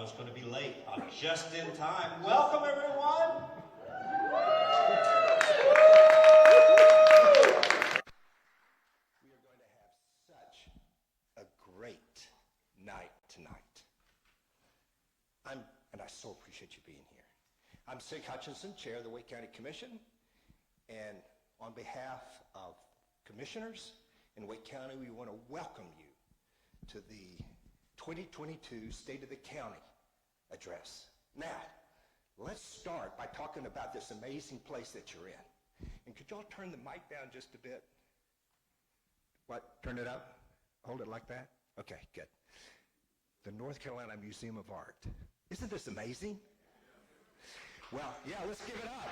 was going to be late. I'm just in time. Welcome, everyone. We are going to have such a great night tonight. And I so appreciate you being here. I'm Hutchinson, Chair of the Wake County Commission, and on behalf of commissioners in Wake County, we want to welcome you to the 2022 State of the County address. Now, let's start by talking about this amazing place that you're in. And could y'all turn the mic down just a bit? What? Turn it up? Hold it like that? Okay, good. The North Carolina Museum of Art. Isn't this amazing? Well, yeah, let's give it up.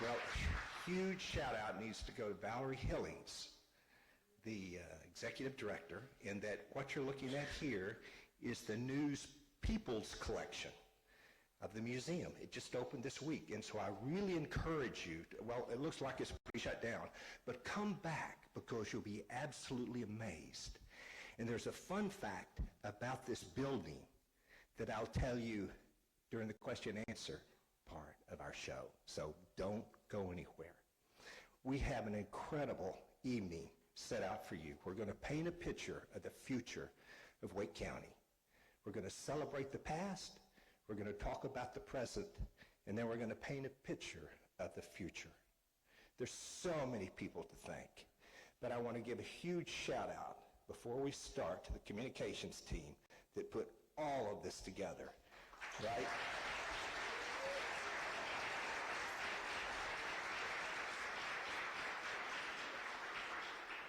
Well, huge shout out needs to go to Valerie Hillings, the executive director, in that what you're looking at here is the News People's collection of the museum. It just opened this week, and so I really encourage you to, well, it looks like it's pretty shut down, but come back because you'll be absolutely amazed. And there's a fun fact about this building that I'll tell you during the question and answer part of our show, so don't go anywhere. We have an incredible evening set out for you. We're going to paint a picture of the future of Wake County. We're going to celebrate the past, we're going to talk about the present, and then we're going to paint a picture of the future. There's so many people to thank, but I want to give a huge shout out before we start to the communications team that put all of this together, right?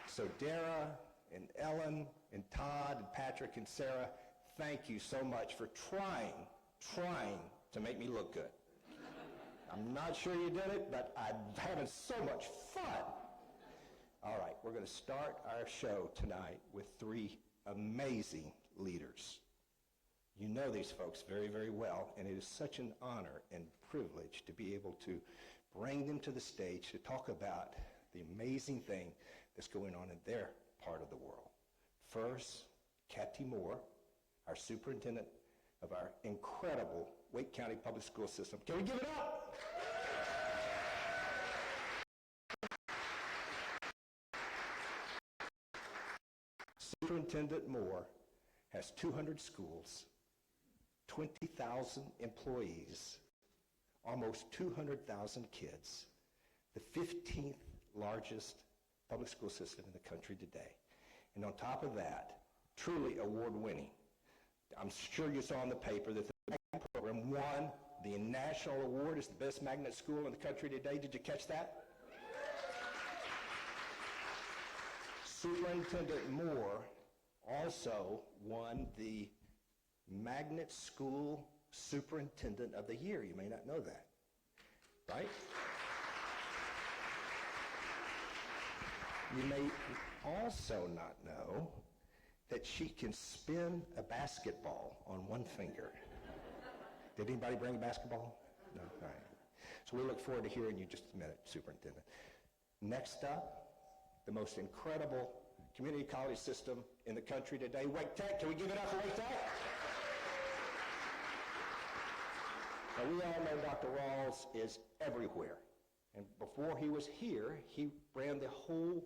So Dara and Ellen and Todd and Patrick and Sarah, thank you so much for trying to make me look good. I'm not sure you did it, but I'm having so much fun. All right, we're going to start our show tonight with three amazing leaders. You know these folks very, very well, and it is such an honor and privilege to be able to bring them to the stage to talk about the amazing thing that's going on in their part of the world. First, Catty Moore, our superintendent of our incredible Wake County Public School System. Can we give it up? Superintendent Moore has 200 schools, 20,000 employees, almost 200,000 kids, the 15th largest public school system in the country today. And on top of that, truly award-winning. I'm sure you saw in the paper that the magnet program won the national award as the best magnet school in the country today. Did you catch that? Superintendent Moore also won the Magnet School Superintendent of the Year. You may not know that, right? You may also not know that she can spin a basketball on one finger. Did anybody bring a basketball? No? All right. So we look forward to hearing you just a minute, Superintendent. Next up, the most incredible community college system in the country today, Wake Tech. Can we give it up for Wake Tech? Now, we all know Dr. Ralls is everywhere. And before he was here, he ran the whole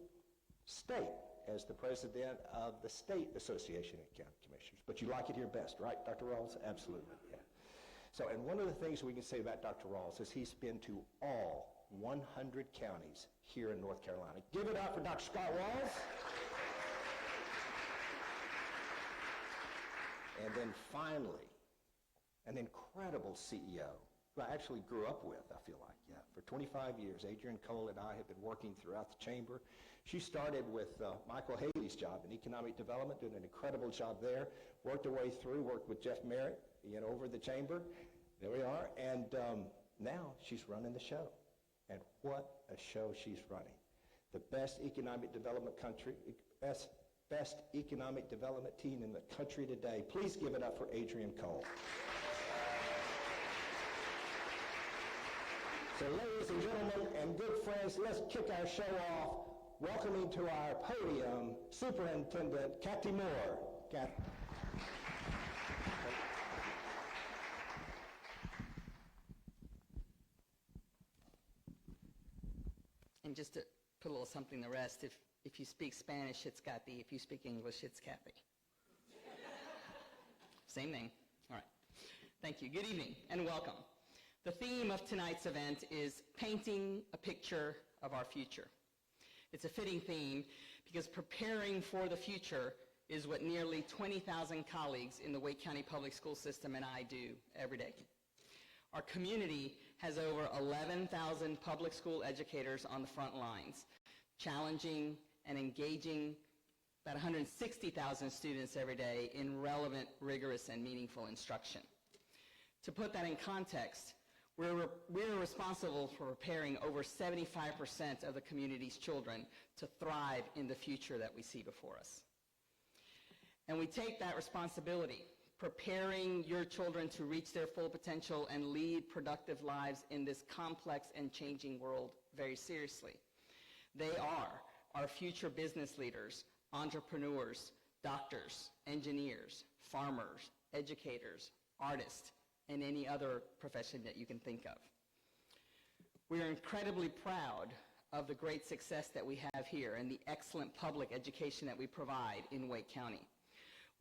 state as the president of the State Association of County Commissioners. But you like it here best, right, Dr. Ralls? Absolutely, yeah. So, and one of the things we can say about Dr. Ralls is he's been to all 100 counties here in North Carolina. Give it up for Dr. Scott Ralls. And then finally, an incredible CEO who I actually grew up with, I feel like, yeah. For 25 years, Adrienne, Cohen, and I have been working throughout the chamber. She started with Michael Haley's job in economic development, doing an incredible job there, worked her way through, worked with Jeff Merritt, over the chamber. There we are. And now she's running the show. And what a show she's running. The best economic development best economic development team in the country today. Please give it up for Adrian Cole. So ladies and gentlemen and good friends, let's kick our show off welcoming to our podium Superintendent Catty Moore. Catty. And just to put a little something to rest, if you speak Spanish, it's Catty. If you speak English, it's Cathy. Same name. All right. Thank you. Good evening and welcome. The theme of tonight's event is painting a picture of our future. It's a fitting theme because preparing for the future is what nearly 20,000 colleagues in the Wake County Public School System and I do every day. Our community has over 11,000 public school educators on the front lines, challenging and engaging about 160,000 students every day in relevant, rigorous, and meaningful instruction. To put that in context, we're responsible for preparing over 75% of the community's children to thrive in the future that we see before us. And we take that responsibility, preparing your children to reach their full potential and lead productive lives in this complex and changing world, very seriously. They are our future business leaders, entrepreneurs, doctors, engineers, farmers, educators, artists, and any other profession that you can think of. We are incredibly proud of the great success that we have here and the excellent public education that we provide in Wake County.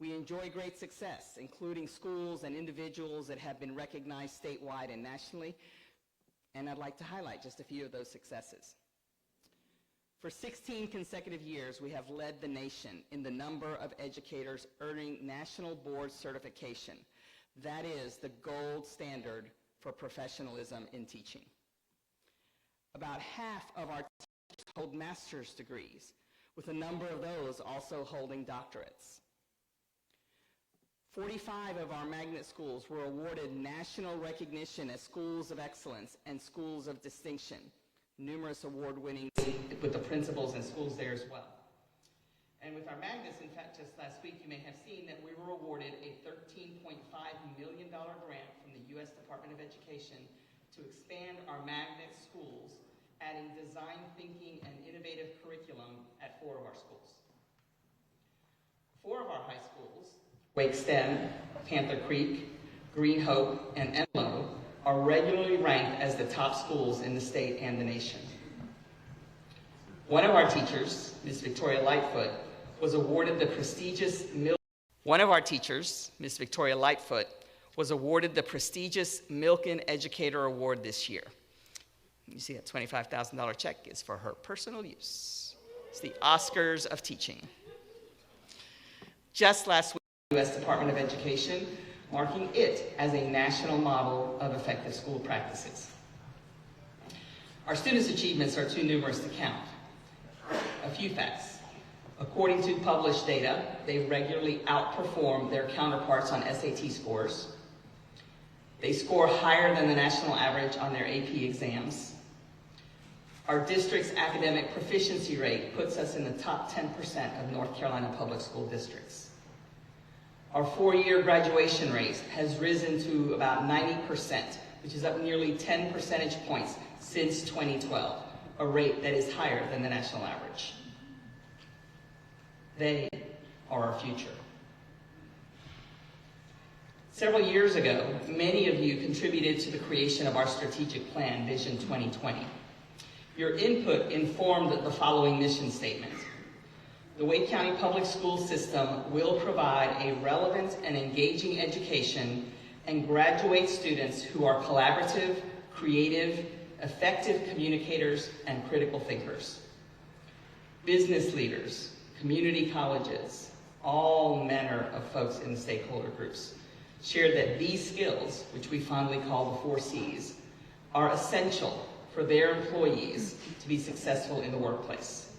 We enjoy great success, including schools and individuals that have been recognized statewide and nationally, and I'd like to highlight just a few of those successes. For 16 consecutive years, we have led the nation in the number of educators earning national board certification. That is the gold standard for professionalism in teaching. About half of our teachers hold master's degrees, with a number of those also holding doctorates. 45 of our magnet schools were awarded national recognition as schools of excellence and schools of distinction. Numerous award-winning with the principals and schools there as well. And with our magnets, in fact, just last week, you may have seen that we were awarded a $13.5 million grant from the U.S. Department of Education to expand our magnet schools, adding design thinking and innovative curriculum at 4 of our schools. 4 of our high schools, Wake STEM, Panther Creek, Green Hope, and Enloe, are regularly ranked as the top schools in the state and the nation. One of our teachers, Ms. Victoria Lightfoot, was awarded the prestigious Milken Educator Award this year. You see that $25,000 check is for her personal use. It's the Oscars of teaching. Just last week, the U.S. Department of Education marking it as a national model of effective school practices. Our students' achievements are too numerous to count. A few facts. According to published data, they regularly outperform their counterparts on SAT scores. They score higher than the national average on their AP exams. Our district's academic proficiency rate puts us in the top 10% of North Carolina public school districts. Our 4-year graduation rate has risen to about 90%, which is up nearly 10 percentage points since 2012, a rate that is higher than the national average. They are our future. Several years ago, many of you contributed to the creation of our strategic plan, Vision 2020. Your input informed the following mission statement. The Wake County Public School System will provide a relevant and engaging education and graduate students who are collaborative, creative, effective communicators, and critical thinkers. Business leaders, community colleges, all manner of folks in the stakeholder groups shared that these skills, which we fondly call the 4 C's, are essential for their employees to be successful in the workplace.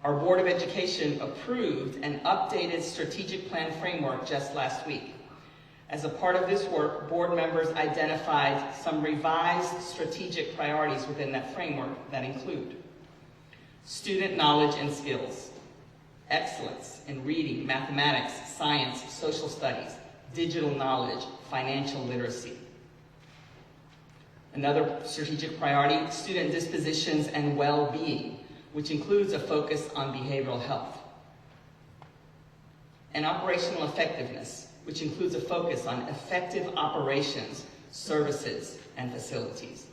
Our Board of Education approved an updated strategic plan framework just last week. As a part of this work, board members identified some revised strategic priorities within that framework that include student knowledge and skills, excellence in reading, mathematics, science, social studies, digital knowledge, financial literacy. Another strategic priority, student dispositions and well-being, which includes a focus on behavioral health. and operational effectiveness, which includes a focus on effective operations, services, and facilities.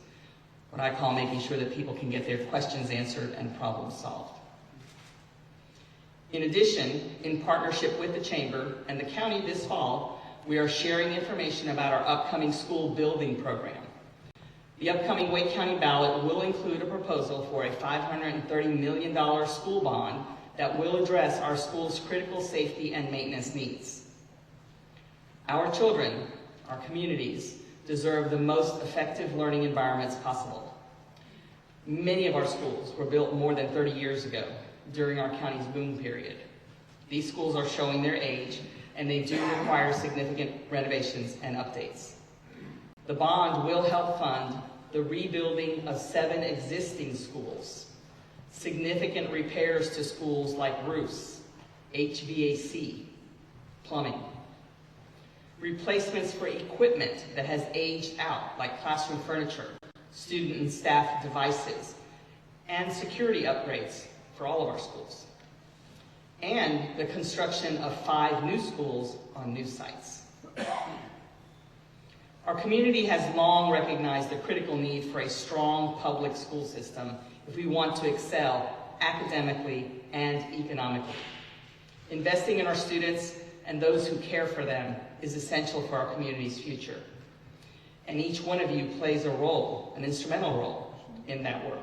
What I call making sure that people can get their questions answered and problems solved. In addition, in partnership with the Chamber and the county this fall, we are sharing information about our upcoming school building program. The upcoming Wake County ballot will include a proposal for a $530 million school bond that will address our school's critical safety and maintenance needs. Our children, our communities, deserve the most effective learning environments possible. Many of our schools were built more than 30 years ago during our county's boom period. These schools are showing their age, and they do require significant renovations and updates. The bond will help fund the rebuilding of 7 existing schools, significant repairs to schools like roofs, HVAC, plumbing, replacements for equipment that has aged out, like classroom furniture, student and staff devices, and security upgrades for all of our schools, and the construction of 5 new schools on new sites. Our community has long recognized the critical need for a strong public school system if we want to excel academically and economically. Investing in our students and those who care for them is essential for our community's future. And each one of you plays a role, an instrumental role, in that work.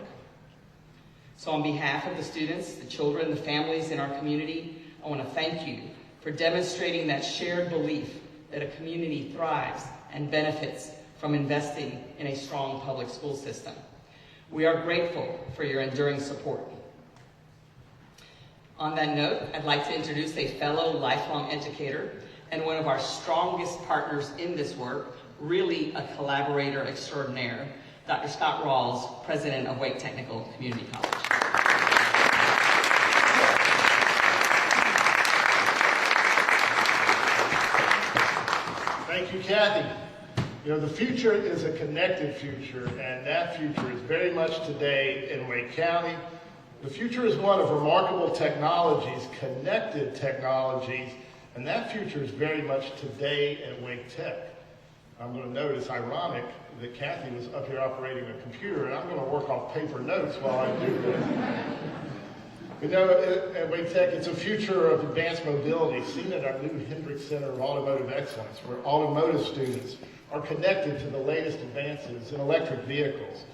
So on behalf of the students, the children, the families in our community, I want to thank you for demonstrating that shared belief that a community thrives and benefits from investing in a strong public school system. We are grateful for your enduring support. On that note, I'd like to introduce a fellow lifelong educator and one of our strongest partners in this work, really a collaborator extraordinaire, Dr. Scott Ralls, president of Wake Technical Community College. Thank you, Cathy. You know, the future is a connected future, and that future is very much today in Wake County. The future is one of remarkable technologies, connected technologies, and that future is very much today at Wake Tech. I'm going to note it's ironic that Cathy was up here operating a computer, and I'm going to work off paper notes while I do this. You know, at Wake Tech, it's a future of advanced mobility seen at our new Hendricks Center of Automotive Excellence, where automotive students are connected to the latest advances in electric vehicles.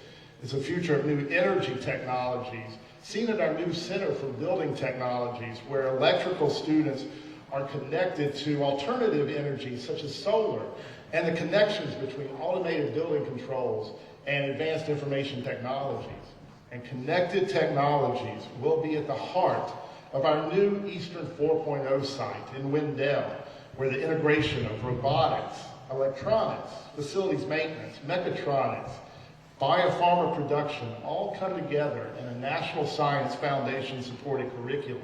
It's a future of new energy technologies seen at our new Center for Building Technologies, where electrical students are connected to alternative energies such as solar, and the connections between automated building controls and advanced information technologies. And connected technologies will be at the heart of our new Eastern 4.0 site in Wendell, where the integration of robotics, electronics, facilities maintenance, mechatronics, biopharma production all come together in a National Science Foundation supported curriculum,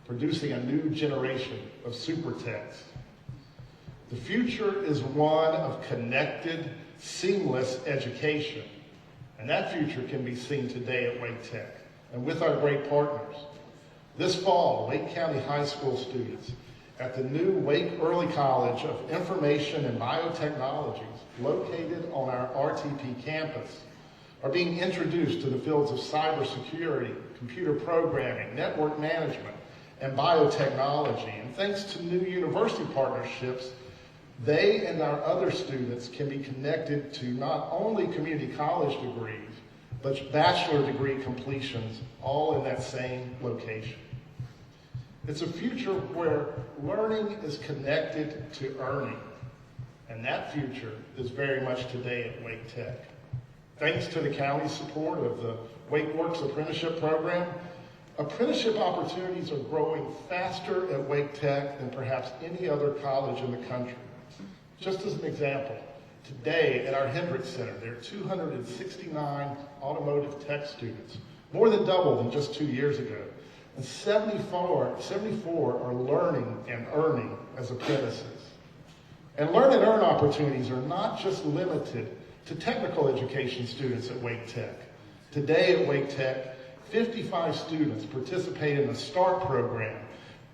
producing a new generation of super techs. The future is one of connected, seamless education, and that future can be seen today at Wake Tech and with our great partners. This fall, Wake County High School students at the new Wake Early College of Information and Biotechnologies, located on our RTP campus, are being introduced to the fields of cybersecurity, computer programming, network management, and biotechnology. And thanks to new university partnerships, they and our other students can be connected to not only community college degrees, but bachelor degree completions, all in that same location. It's a future where learning is connected to earning, and that future is very much today at Wake Tech. Thanks to the county's support of the WakeWorks apprenticeship program, apprenticeship opportunities are growing faster at Wake Tech than perhaps any other college in the country. Just as an example, today at our Hendricks Center, there are 269 automotive tech students, more than double than just 2 years ago. And 74 are learning and earning as apprentices. And learn and earn opportunities are not just limited to technical education students at Wake Tech. Today at Wake Tech, 55 students participate in the START program,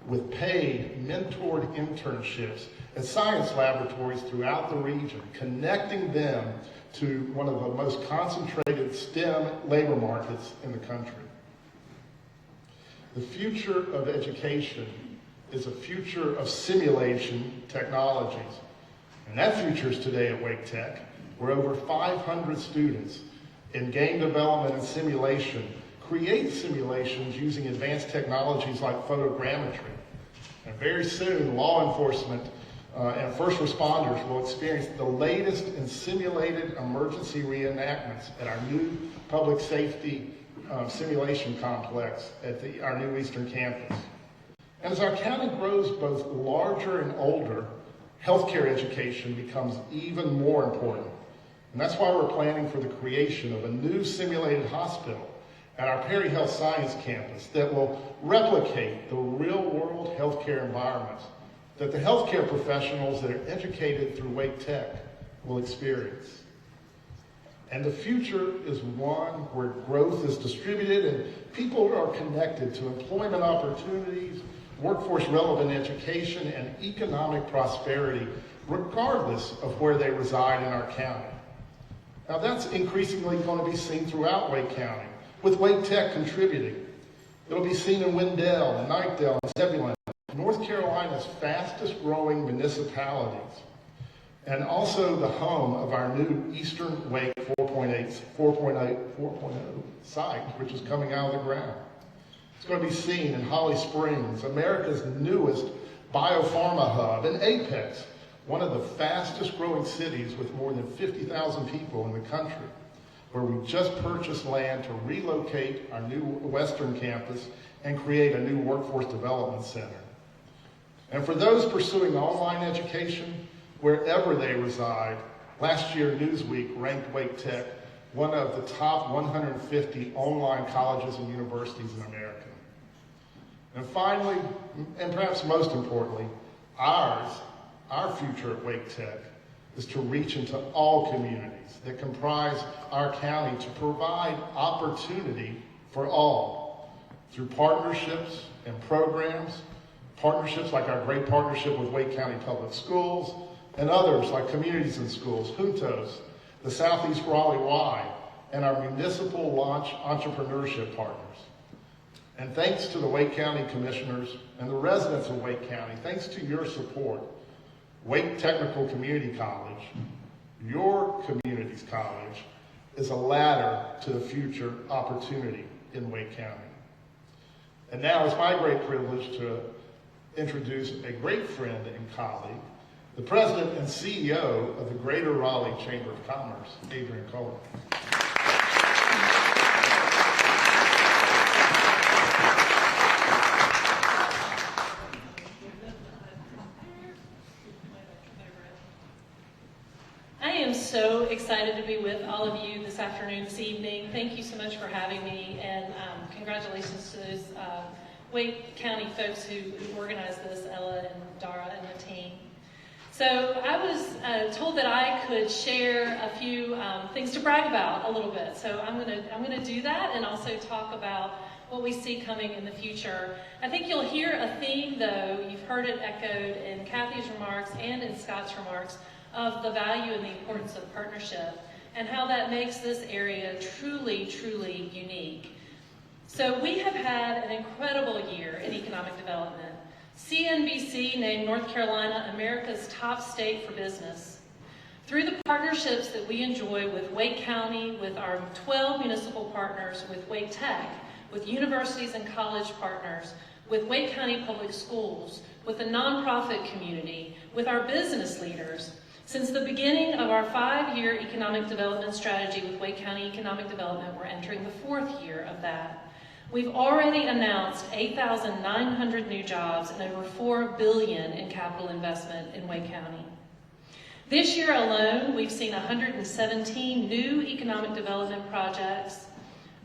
with paid, mentored internships at science laboratories throughout the region, connecting them to one of the most concentrated STEM labor markets in the country. The future of education is a future of simulation technologies. And that future is today at Wake Tech, where over 500 students in game development and simulation create simulations using advanced technologies like photogrammetry. And very soon, law enforcement and first responders will experience the latest in simulated emergency reenactments at our new public safety simulation complex at our new Eastern Campus. And as our county grows both larger and older, healthcare education becomes even more important. And that's why we're planning for the creation of a new simulated hospital at our Perry Health Science campus that will replicate the real-world healthcare environments that the healthcare professionals that are educated through Wake Tech will experience. And the future is one where growth is distributed and people are connected to employment opportunities, workforce-relevant education, and economic prosperity, regardless of where they reside in our county. Now that's increasingly going to be seen throughout Wake County, with Wake Tech contributing. It'll be seen in Wendell, and Knightdale, and Zebulon, North Carolina's fastest growing municipalities, and also the home of our new Eastern Wake 4.0 site, which is coming out of the ground. It's going to be seen in Holly Springs, America's newest biopharma hub, and Apex, one of the fastest growing cities with more than 50,000 people in the country, where we just purchased land to relocate our new Western campus and create a new workforce development center. And for those pursuing online education, wherever they reside, last year Newsweek ranked Wake Tech one of the top 150 online colleges and universities in America. And finally, and perhaps most importantly, our future at Wake Tech is to reach into all communities that comprise our county to provide opportunity for all through partnerships and programs, partnerships like our great partnership with Wake County Public Schools, and others like Communities in Schools, Juntos, the Southeast Raleigh Y, and our municipal launch entrepreneurship partners. And thanks to the Wake County Commissioners and the residents of Wake County, thanks to your support, Wake Technical Community College, your community's college, is a ladder to the future opportunity in Wake County. And now it's my great privilege to introduce a great friend and colleague, the President and CEO of the Greater Raleigh Chamber of Commerce, Adrian Cohen. I am so excited to be with all of you this afternoon, this evening. Thank you so much for having me, and congratulations to those Wake County folks who organized this, Ella and Dara and the team. So I was told that I could share a few things to brag about a little bit. So I'm gonna do that, and also talk about what we see coming in the future. I think you'll hear a theme, though. You've heard it echoed in Cathy's remarks and in Scott's remarks of the value and the importance of partnership and how that makes this area truly, truly unique. So we have had an incredible year in economic development. CNBC named North Carolina America's top state for business. Through the partnerships that we enjoy with Wake County, with our 12 municipal partners, with Wake Tech, with universities and college partners, with Wake County Public Schools, with the nonprofit community, with our business leaders, since the beginning of our 5-year economic development strategy with Wake County Economic Development, we're entering the 4th year of that. We've already announced 8,900 new jobs and over $4 billion in capital investment in Wake County. This year alone, we've seen 117 new economic development projects,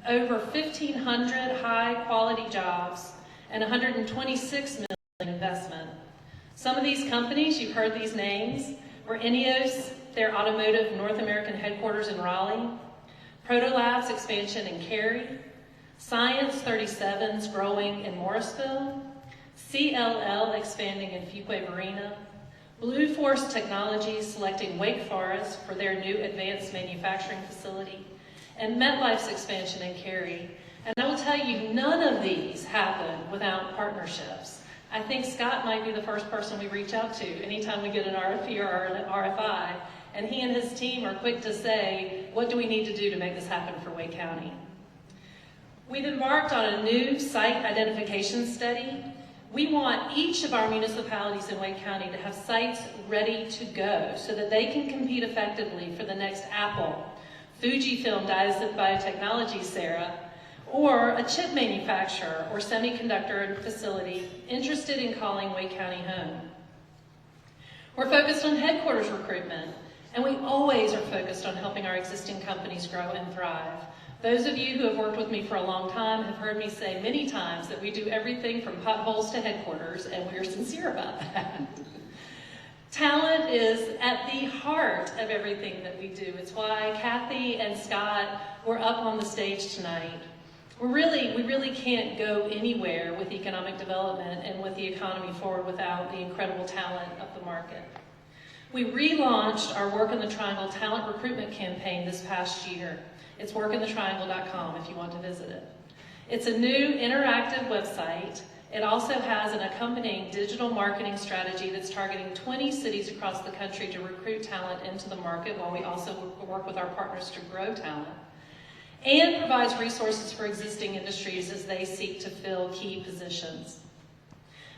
over 1,500 high-quality jobs, and 126 million in investment. Some of these companies, you've heard these names, were Ineos, their automotive North American headquarters in Raleigh, Protolabs expansion in Cary, Science 37's growing in Morrisville, CLL expanding in Fuquay Marina, Blue Force Technologies selecting Wake Forest for their new advanced manufacturing facility, and MetLife's expansion in Cary. And I will tell you, none of these happen without partnerships. I think Scott might be the first person we reach out to anytime we get an RFP or an RFI, and he and his team are quick to say, what do we need to do to make this happen for Wake County? We've embarked on a new site identification study. We want each of our municipalities in Wake County to have sites ready to go so that they can compete effectively for the next Apple, Fujifilm Biotechnology, Sarah, or a chip manufacturer or semiconductor facility interested in calling Wake County home. We're focused on headquarters recruitment, and we always are focused on helping our existing companies grow and thrive. Those of you who have worked with me for a long time have heard me say many times that we do everything from potholes to headquarters, and we're sincere about that. Talent is at the heart of everything that we do. It's why Catty and Scott were up on the stage tonight. We really can't go anywhere with economic development and with the economy forward without the incredible talent of the market. We relaunched our Work in the Triangle talent recruitment campaign this past year. It's workinthetriangle.com if you want to visit it. It's a new interactive website. It also has an accompanying digital marketing strategy that's targeting 20 cities across the country to recruit talent into the market, while we also work with our partners to grow talent, and provides resources for existing industries as they seek to fill key positions.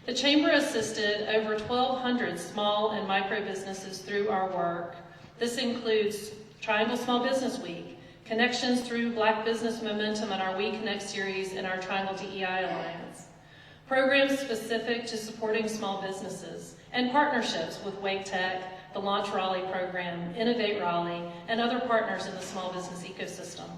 The Chamber assisted over 1,200 small and micro businesses through our work. This includes Triangle Small Business Week, connections through Black Business Momentum and our We Connect series and our Triangle DEI Alliance, programs specific to supporting small businesses, and partnerships with Wake Tech, the Launch Raleigh program, Innovate Raleigh, and other partners in the small business ecosystem.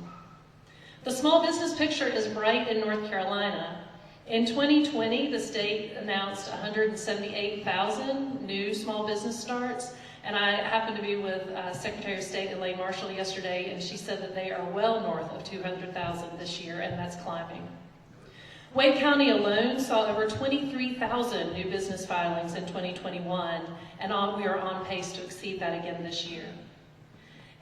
The small business picture is bright in North Carolina. In 2020, the state announced 178,000 new small business starts, and I happened to be with Secretary of State Elaine Marshall yesterday, and she said that they are well north of 200,000 this year, and that's climbing. Wake County alone saw over 23,000 new business filings in 2021, and we are on pace to exceed that again this year.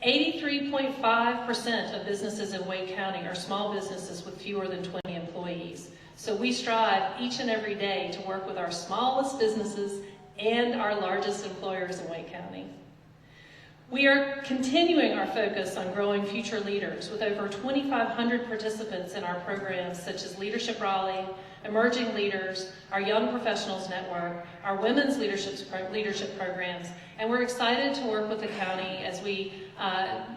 83.5% of businesses in Wake County are small businesses with fewer than 20 employees. So we strive each and every day to work with our smallest businesses and our largest employers in Wake County. We are continuing our focus on growing future leaders with over 2,500 participants in our programs such as Leadership Raleigh, Emerging Leaders, our Young Professionals Network, our Women's Leadership Programs, and we're excited to work with the county as we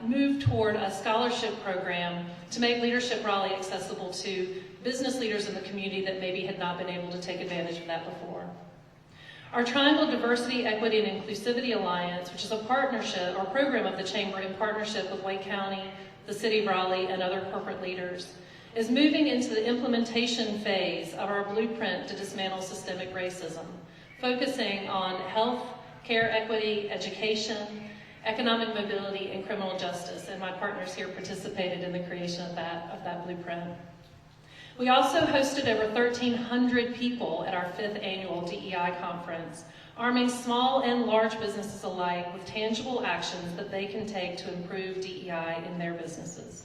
move toward a scholarship program to make Leadership Raleigh accessible to business leaders in the community that maybe had not been able to take advantage of that before. Our Triangle Diversity, Equity, and Inclusivity Alliance, which is a partnership or program of the Chamber in partnership with Wake County, the City of Raleigh, and other corporate leaders, is moving into the implementation phase of our blueprint to dismantle systemic racism, focusing on health, care equity, education, economic mobility, and criminal justice, and my partners here participated in the creation of that blueprint. We also hosted over 1,300 people at our 5th annual DEI conference, arming small and large businesses alike with tangible actions that they can take to improve DEI in their businesses.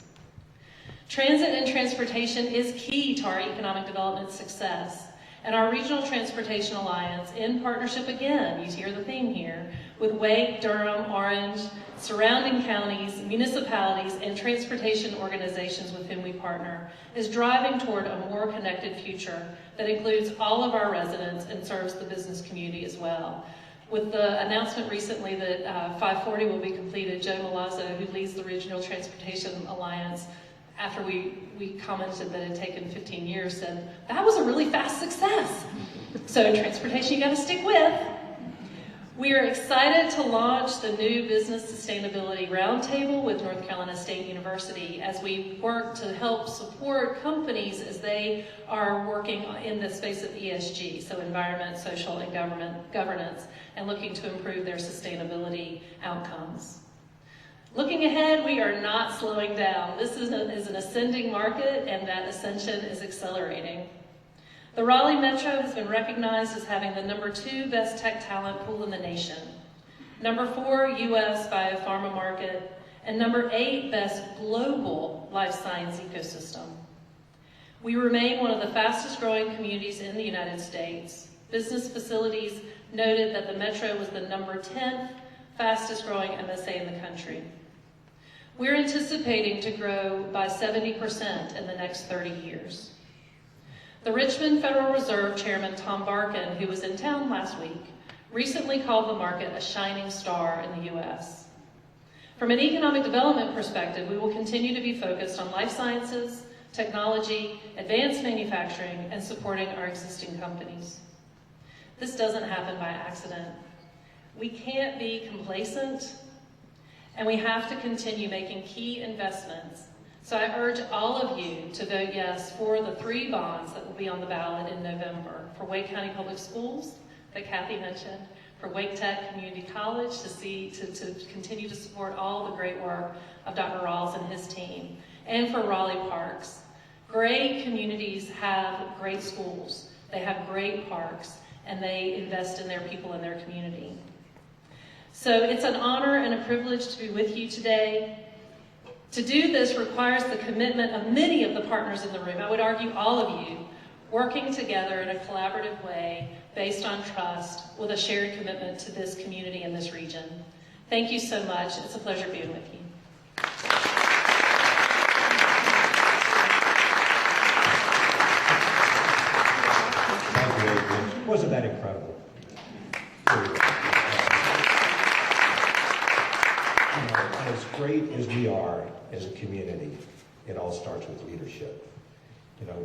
Transit and transportation is key to our economic development success, and our Regional Transportation Alliance, in partnership again, you hear the theme here, with Wake, Durham, Orange, surrounding counties, municipalities, and transportation organizations with whom we partner, is driving toward a more connected future that includes all of our residents and serves the business community as well. With the announcement recently that 540 will be completed, Joe Malazzo, who leads the Regional Transportation Alliance, after we commented that it had taken 15 years, said, that was a really fast success. So transportation you got to stick with. We are excited to launch the new Business Sustainability Roundtable with North Carolina State University as we work to help support companies as they are working in the space of ESG, so environment, social, and governance, and looking to improve their sustainability outcomes. Looking ahead, we are not slowing down. This is an ascending market, and that ascension is accelerating. The Raleigh Metro has been recognized as having the #2 best tech talent pool in the nation, #4 U.S. biopharma market, and #8 best global life science ecosystem. We remain one of the fastest growing communities in the United States. Business Facilities noted that the Metro was the #10th fastest growing MSA in the country. We're anticipating to grow by 70% in the next 30 years. The Richmond Federal Reserve Chairman Tom Barkin, who was in town last week, recently called the market a shining star in the U.S. From an economic development perspective, we will continue to be focused on life sciences, technology, advanced manufacturing, and supporting our existing companies. This doesn't happen by accident. We can't be complacent, and we have to continue making key investments. So I urge all of you to vote yes for the 3 bonds that will be on the ballot in November: for Wake County Public Schools, that Catty mentioned, for Wake Tech Community College to continue to support all the great work of Dr. Ralls and his team, and for Raleigh Parks. Great communities have great schools, they have great parks, and they invest in their people and their community. So it's an honor and a privilege to be with you today. To do this requires the commitment of many of the partners in the room, I would argue all of you, working together in a collaborative way based on trust with a shared commitment to this community and this region. Thank you so much. It's a pleasure being with you. Thank you, Adrian. Wasn't that incredible? As great as we are as a community, it all starts with leadership. You know,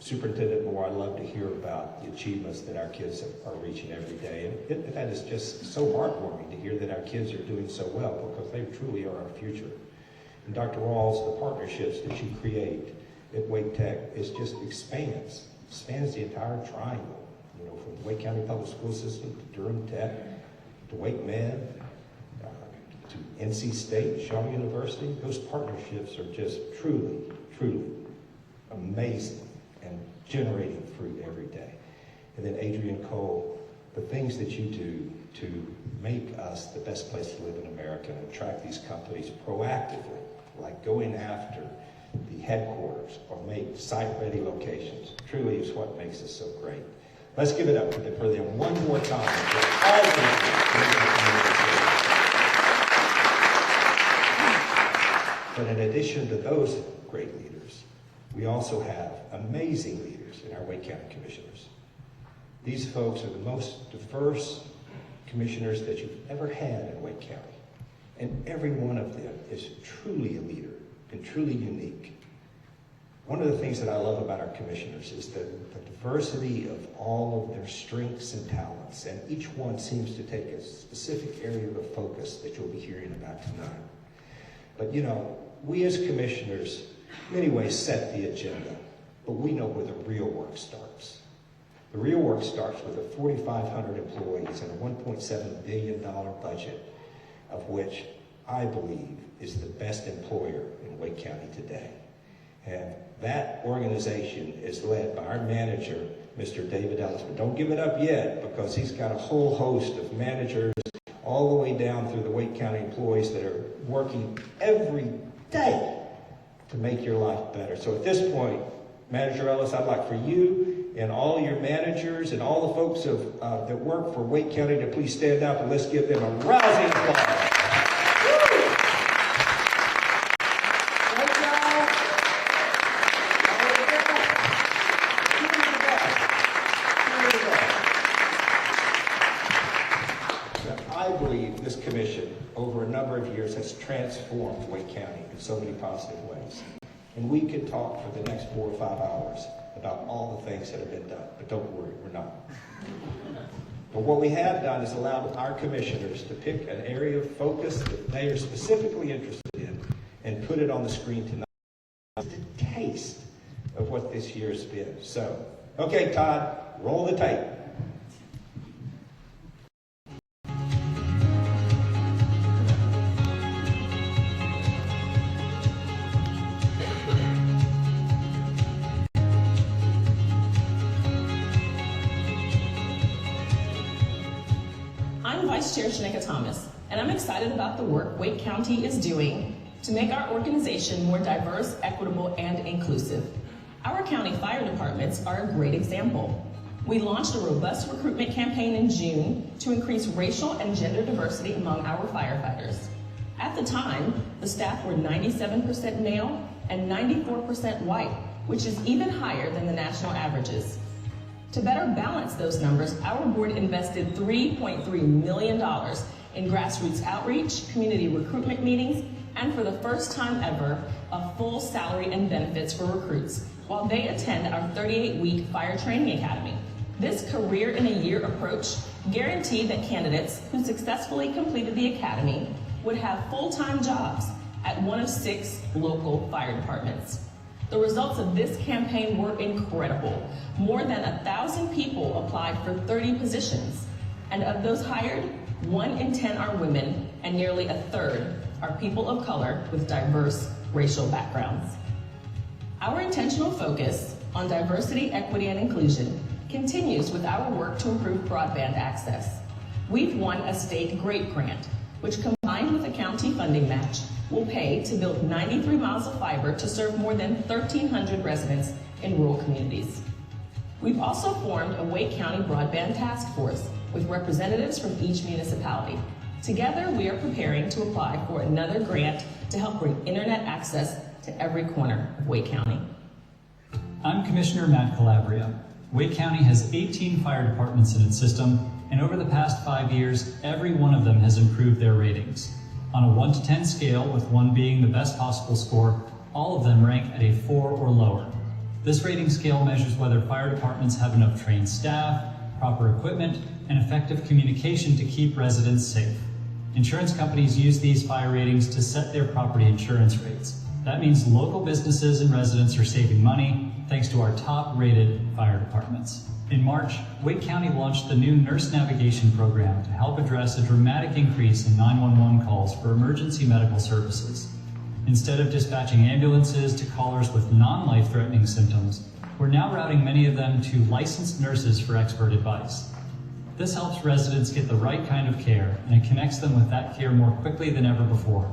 Superintendent Moore, I love to hear about the achievements that our kids are reaching every day. And that is just so heartwarming to hear that our kids are doing so well, because they truly are our future. And Dr. Ralls, the partnerships that you create at Wake Tech expands the entire triangle. You know, from the Wake County Public School System to Durham Tech, to Wake Med, to NC State, Shaw University. Those partnerships are just truly, truly amazing and generating fruit every day. And then Adrian Cole, the things that you do to make us the best place to live in America and attract these companies proactively, like going after the headquarters or make site-ready locations, truly is what makes us so great. Let's give it up for them one more time. For all of them. But in addition to those great leaders, we also have amazing leaders in our Wake County commissioners. These folks are the most diverse commissioners that you've ever had in Wake County. And every one of them is truly a leader and truly unique. One of the things that I love about our commissioners is the diversity of all of their strengths and talents, and each one seems to take a specific area of focus that you'll be hearing about tonight. But you know, we as commissioners, in many ways, set the agenda, but we know where the real work starts. The real work starts with 4,500 employees and a $1.7 billion budget, of which I believe is the best employer in Wake County today. And that organization is led by our manager, Mr. David Ellis. But don't give it up yet, because he's got a whole host of managers all the way down through the Wake County employees that are working every day to make your life better. So at this point, Manager Ellis, I'd like for you and all your managers and all the folks that work for Wake County to please stand up, and let's give them a rousing applause. This commission, over a number of years, has transformed Wake County in so many positive ways. And we could talk for the next 4 or 5 hours about all the things that have been done, but don't worry, we're not. But what we have done is allowed our commissioners to pick an area of focus that they are specifically interested in and put it on the screen tonight. The taste of what this year's been. So, okay, Todd, roll the tape. I'm Vice Chair Shanika Thomas, and I'm excited about the work Wake County is doing to make our organization more diverse, equitable, and inclusive. Our county fire departments are a great example. We launched a robust recruitment campaign in June to increase racial and gender diversity among our firefighters. At the time, the staff were 97% male and 94% white, which is even higher than the national averages. To better balance those numbers, our board invested $3.3 million in grassroots outreach, community recruitment meetings, and for the first time ever, a full salary and benefits for recruits while they attend our 38-week fire training academy. This career in a year approach guaranteed that candidates who successfully completed the academy would have full-time jobs at one of 6 local fire departments. The results of this campaign were incredible. More than 1,000 people applied for 30 positions, and of those hired, 1 in 10 are women, and nearly 1/3 are people of color with diverse racial backgrounds. Our intentional focus on diversity, equity, and inclusion continues with our work to improve broadband access. We've won a state GREAT grant, which combined with a county funding match, will pay to build 93 miles of fiber to serve more than 1,300 residents in rural communities. We've also formed a Wake County Broadband Task Force with representatives from each municipality. Together, we are preparing to apply for another grant to help bring internet access to every corner of Wake County. I'm Commissioner Matt Calabria. Wake County has 18 fire departments in its system, and over the past 5 years, every one of them has improved their ratings. On a 1 to 10 scale, with 1 being the best possible score, all of them rank at a 4 or lower. This rating scale measures whether fire departments have enough trained staff, proper equipment, and effective communication to keep residents safe. Insurance companies use these fire ratings to set their property insurance rates. That means local businesses and residents are saving money thanks to our top-rated fire departments. In March, Wake County launched the new nurse navigation program to help address a dramatic increase in 911 calls for emergency medical services. Instead of dispatching ambulances to callers with non-life-threatening symptoms, we're now routing many of them to licensed nurses for expert advice. This helps residents get the right kind of care, and it connects them with that care more quickly than ever before.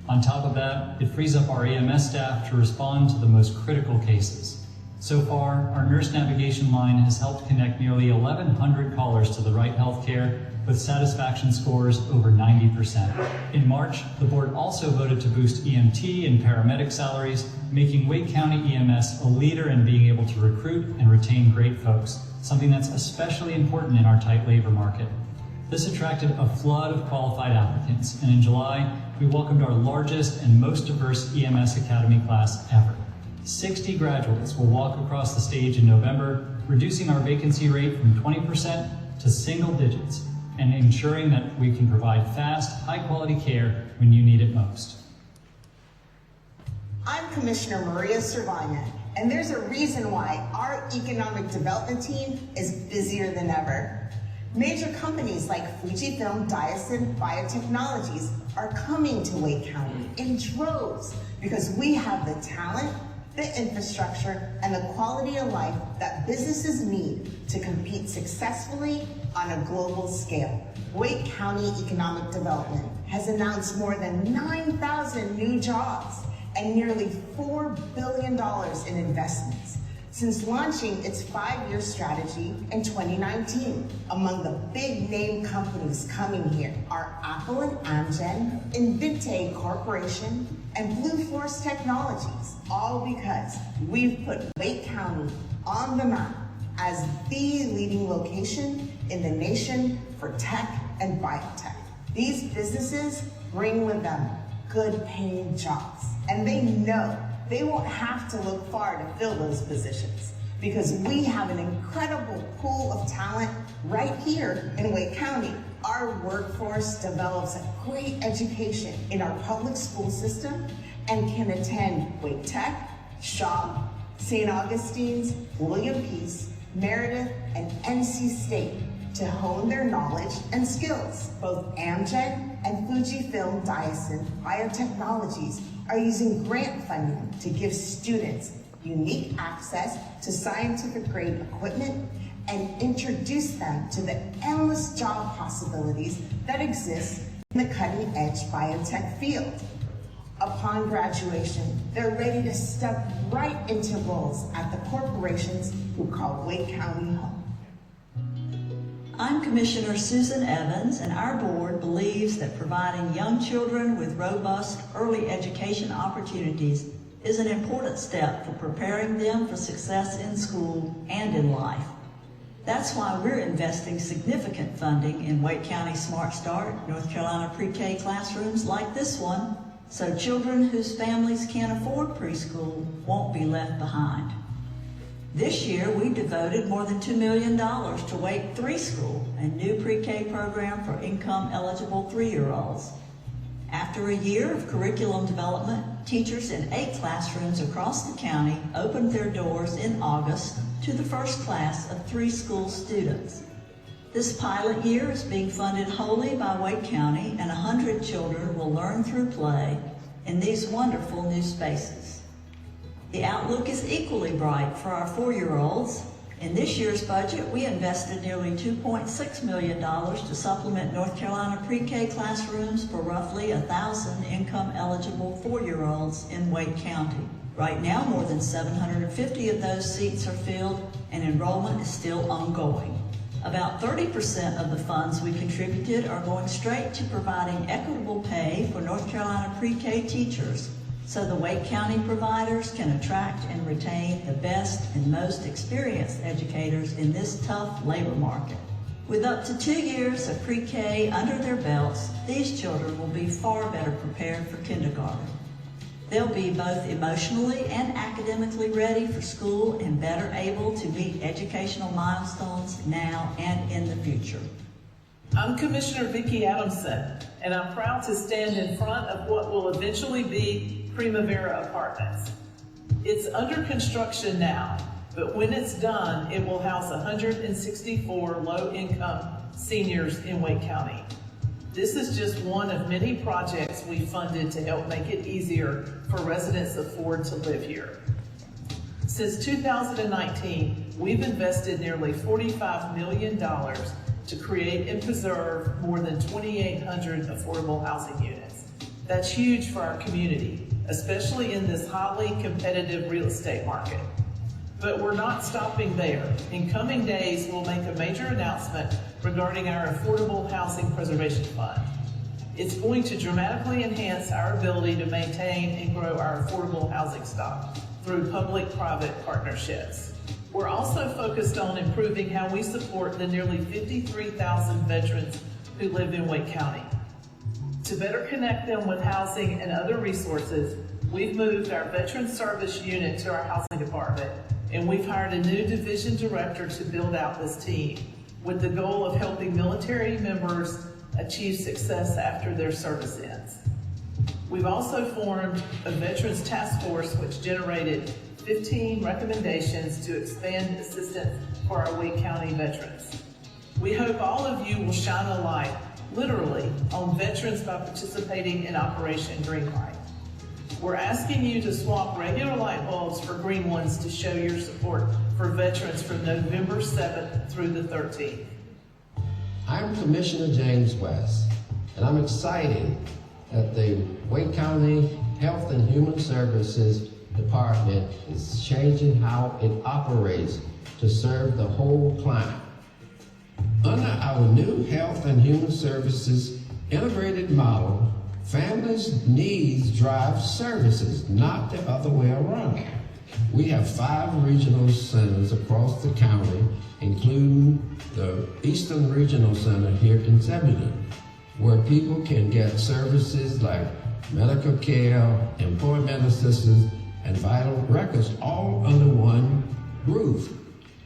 On top of that, it frees up our EMS staff to respond to the most critical cases. So far, our nurse navigation line has helped connect nearly 1,100 callers to the right health care with satisfaction scores over 90%. In March, the board also voted to boost EMT and paramedic salaries, making Wake County EMS a leader in being able to recruit and retain great folks, something that's especially important in our tight labor market. This attracted a flood of qualified applicants, and in July, we welcomed our largest and most diverse EMS Academy class ever. 60 graduates will walk across the stage in November, reducing our vacancy rate from 20% to single digits, and ensuring that we can provide fast, high-quality care when you need it most. I'm Commissioner Maria Servina, and there's a reason why our economic development team is busier than ever. Major companies like Fujifilm Diosynth Biotechnologies are coming to Wake County in droves because we have the talent, the infrastructure, and the quality of life that businesses need to compete successfully on a global scale. Wake County Economic Development has announced more than 9,000 new jobs and nearly $4 billion in investments since launching its 5-year strategy in 2019. Among the big name companies coming here are Apple and Amgen, Invitae Corporation, and Blue Force Technologies, all because we've put Wake County on the map as the leading location in the nation for tech and biotech. These businesses bring with them good paying jobs, and they know they won't have to look far to fill those positions because we have an incredible pool of talent right here in Wake County. Our workforce develops a great education in our public school system and can attend Wake Tech, Shaw, St. Augustine's, William Peace, Meredith, and NC State to hone their knowledge and skills. Both Amgen and Fujifilm Diosynth Biotechnologies are using grant funding to give students unique access to scientific grade equipment and introduce them to the endless job possibilities that exist in the cutting-edge biotech field. Upon graduation, they're ready to step right into roles at the corporations who call Wake County home. I'm Commissioner Susan Evans, and our board believes that providing young children with robust early education opportunities is an important step for preparing them for success in school and in life. That's why we're investing significant funding in Wake County Smart Start, North Carolina pre-K classrooms like this one, so children whose families can't afford preschool won't be left behind. This year, we devoted more than $2 million to Wake 3 School, a new pre-K program for income-eligible 3-year-olds. After a year of curriculum development, teachers in 8 classrooms across the county opened their doors in August to the first class of 3 school students. This pilot year is being funded wholly by Wake County, and 100 children will learn through play in these wonderful new spaces. The outlook is equally bright for our 4-year-olds. In this year's budget, we invested nearly $2.6 million to supplement North Carolina pre-K classrooms for roughly 1,000 income-eligible 4-year-olds in Wake County. Right now, more than 750 of those seats are filled, and enrollment is still ongoing. About 30% of the funds we contributed are going straight to providing equitable pay for North Carolina pre-K teachers, so the Wake County providers can attract and retain the best and most experienced educators in this tough labor market. With up to 2 years of pre-K under their belts, these children will be far better prepared for kindergarten. They'll be both emotionally and academically ready for school and better able to meet educational milestones now and in the future. I'm Commissioner Vicki Adamson, and I'm proud to stand in front of what will eventually be Primavera Apartments. It's under construction now, but when it's done, it will house 164 low-income seniors in Wake County. This is just one of many projects we funded to help make it easier for residents afford to live here. Since 2019, we've invested nearly $45 million to create and preserve more than 2,800 affordable housing units. That's huge for our community, especially in this highly competitive real estate market. But we're not stopping there. In coming days, we'll make a major announcement regarding our Affordable Housing Preservation Fund. It's going to dramatically enhance our ability to maintain and grow our affordable housing stock through public-private partnerships. We're also focused on improving how we support the nearly 53,000 veterans who live in Wake County. To better connect them with housing and other resources, we've moved our Veteran Service Unit to our housing department, and we've hired a new division director to build out this team, with the goal of helping military members achieve success after their service ends. We've also formed a Veterans Task Force which generated 15 recommendations to expand assistance for our Wake County veterans. We hope all of you will shine a light, literally, on veterans by participating in Operation Greenway. We're asking you to swap regular light bulbs for green ones to show your support for veterans from November 7th through the 13th. I'm Commissioner James West, and I'm excited that the Wake County Health and Human Services Department is changing how it operates to serve the whole client. Under our new Health and Human Services integrated model, families' needs drive services, not the other way around. We have 5 regional centers across the county, including the Eastern Regional Center here in Zebulon, where people can get services like medical care, employment assistance, and vital records all under one roof.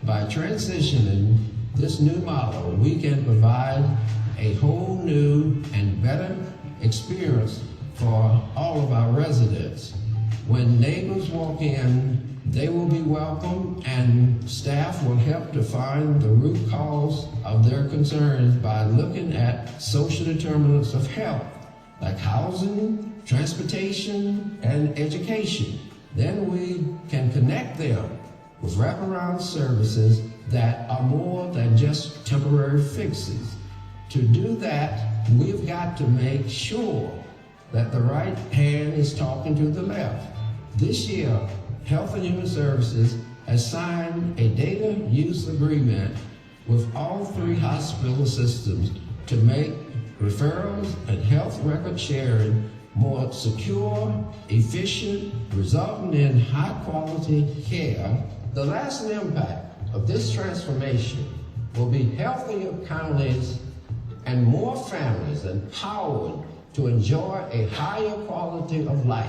By transitioning this new model, we can provide a whole new and better experience for all of our residents. When neighbors walk in, they will be welcome, and staff will help to find the root cause of their concerns by looking at social determinants of health, like housing, transportation, and education. Then we can connect them with wraparound services that are more than just temporary fixes. To do that, we've got to make sure that the right hand is talking to the left. This year, Health and Human Services has signed a data use agreement with all 3 hospital systems to make referrals and health record sharing more secure, efficient, resulting in high-quality care. The lasting impact of this transformation will be healthier counties and more families empowered to enjoy a higher quality of life.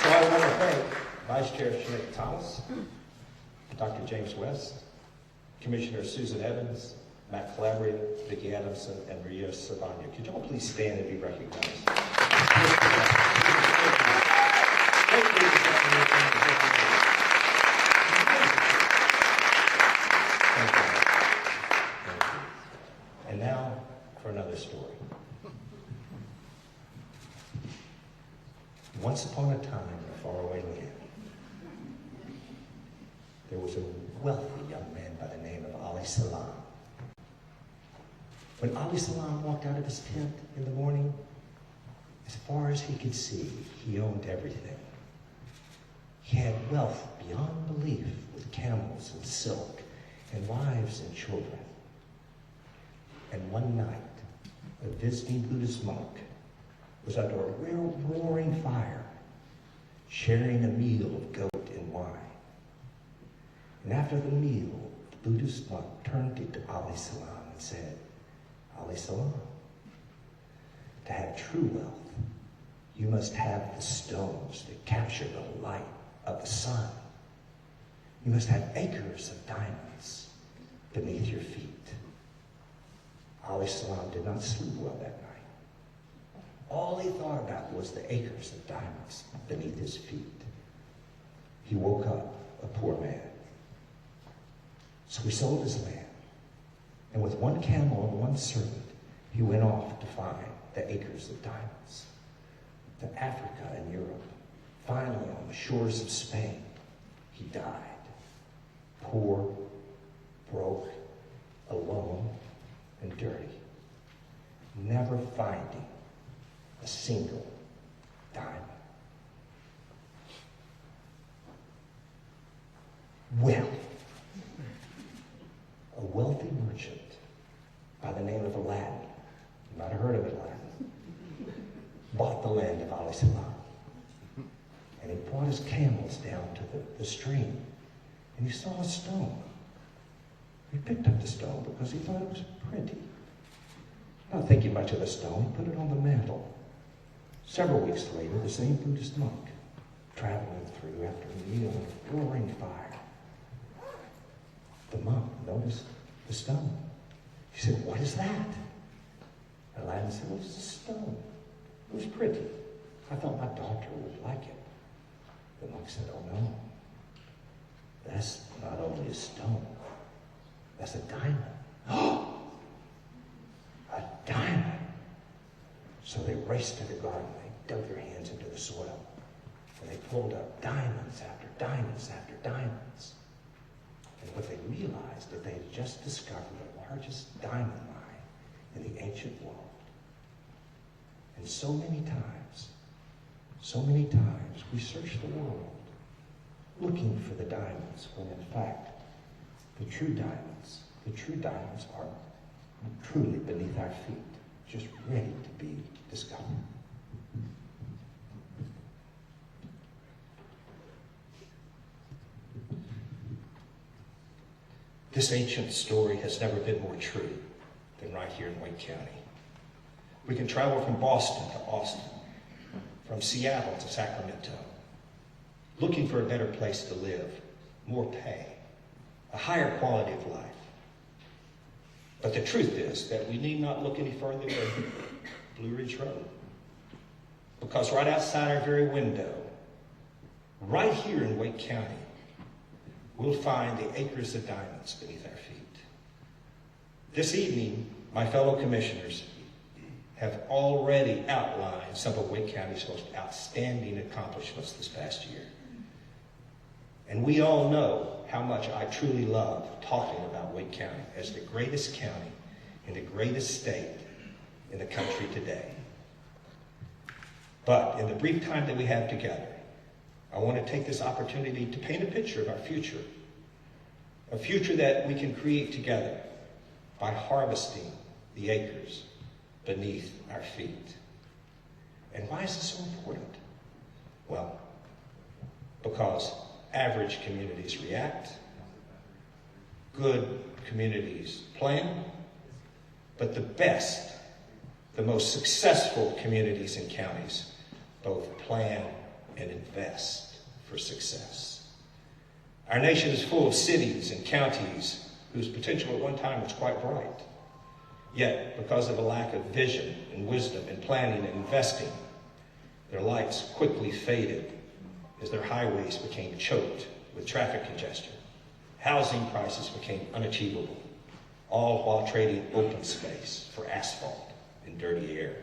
So I want to thank Vice Chair Sinead Thomas, Dr. James West, Commissioner Susan Evans, Matt Calabria, Vicki Adamson, and Maria Cervania. Could you all please stand and be recognized? Thank you. And now for another story. Once upon a time in a faraway land, there was a wealthy young man by the name of Ali Salam. When Ali Salam walked out of his tent in the morning, as far as he could see, he owned everything. He had wealth beyond belief, with camels and silk and wives and children. And one night, a visiting Buddhist monk was under a roaring fire, sharing a meal of goat and wine. And after the meal, the Buddhist monk turned to Ali Salam and said, Ali Salam, to have true wealth, you must have the stones that capture the light of the sun. You must have acres of diamonds beneath your feet. Ali Salam did not sleep well that night. All he thought about was the acres of diamonds beneath his feet. He woke up a poor man. So he sold his land, and with 1 camel and 1 servant, he went off to find the acres of diamonds. To Africa and Europe, finally on the shores of Spain, he died. Poor, broke, alone, and dirty, never finding a single diamond. Well, a wealthy merchant by the name of Aladdin, you might have heard of it, Aladdin, bought the land of Ali Salam. And he brought his camels down to the stream, and he saw a stone. He picked up the stone because he thought it was pretty. Not thinking much of the stone, he put it on the mantle. Several weeks later, the same Buddhist monk, traveling through after a meal of roaring fire. The monk noticed the stone. He said, "What is that?" Aladdin said, "Well, it's a stone. It was pretty. I thought my daughter would like it." The monk said, "Oh no, that's not only a stone, that's a diamond." Oh, a diamond. So they raced to the garden. They dug their hands into the soil, and they pulled up diamonds after diamonds after diamonds. And what they realized that they had just discovered the largest diamond mine in the ancient world. And so many times, we search the world looking for the diamonds, when in fact, the true diamonds are truly beneath our feet, just ready to be discovered. This ancient story has never been more true than right here in Wake County. We can travel from Boston to Austin, from Seattle to Sacramento, looking for a better place to live, more pay, a higher quality of life. But the truth is that we need not look any further than Blue Ridge Road. Because right outside our very window, right here in Wake County, we'll find the acres of diamonds beneath our feet. This evening, my fellow commissioners have already outlined some of Wake County's most outstanding accomplishments this past year. And we all know how much I truly love talking about Wake County as the greatest county in the greatest state in the country today. But in the brief time that we have together, I want to take this opportunity to paint a picture of our future, a future that we can create together by harvesting the acres beneath our feet. And why is this so important? Well, because average communities react, good communities plan, but the best, the most successful communities and counties both plan and invest for success. Our nation is full of cities and counties whose potential at one time was quite bright. Yet, because of a lack of vision and wisdom in planning and investing, their lights quickly faded as their highways became choked with traffic congestion. Housing prices became unachievable, all while trading open space for asphalt and dirty air.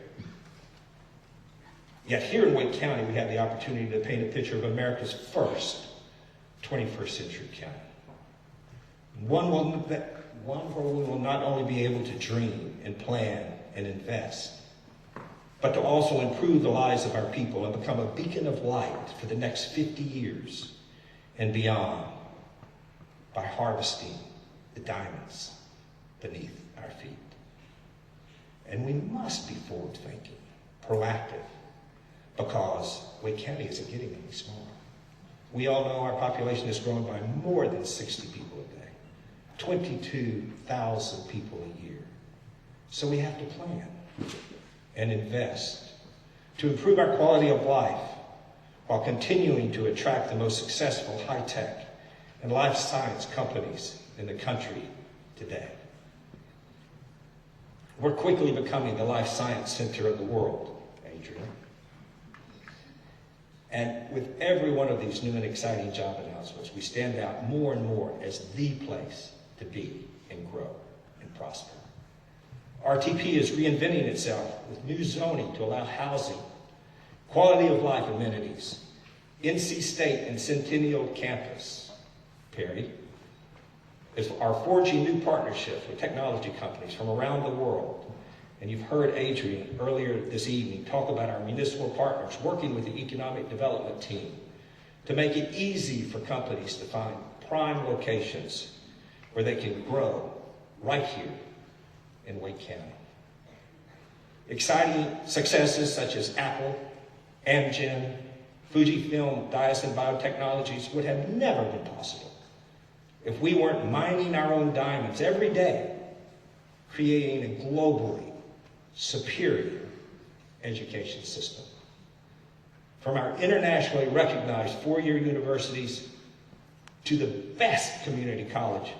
Yet here in Wake County, we have the opportunity to paint a picture of America's first 21st century county. One where we will not only be able to dream and plan and invest, but to also improve the lives of our people and become a beacon of light for the next 50 years and beyond by harvesting the diamonds beneath our feet. And we must be forward-thinking, proactive, because Wake County isn't getting any smaller. We all know our population has grown by more than 60 people a day, 22,000 people a year. So we have to plan and invest to improve our quality of life while continuing to attract the most successful high-tech and life science companies in the country today. We're quickly becoming the life science center of the world, Adrian. And with every one of these new and exciting job announcements, we stand out more and more as the place to be and grow and prosper. RTP is reinventing itself with new zoning to allow housing, quality of life amenities, NC State and Centennial Campus, Perry, are forging new partnerships with technology companies from around the world. And you've heard Adrian earlier this evening talk about our municipal partners working with the economic development team to make it easy for companies to find prime locations where they can grow right here in Wake County. Exciting successes such as Apple, Amgen, Fujifilm, Dias Biotechnologies would have never been possible if we weren't mining our own diamonds every day, creating a globally superior education system. From our internationally recognized four-year universities to the best community college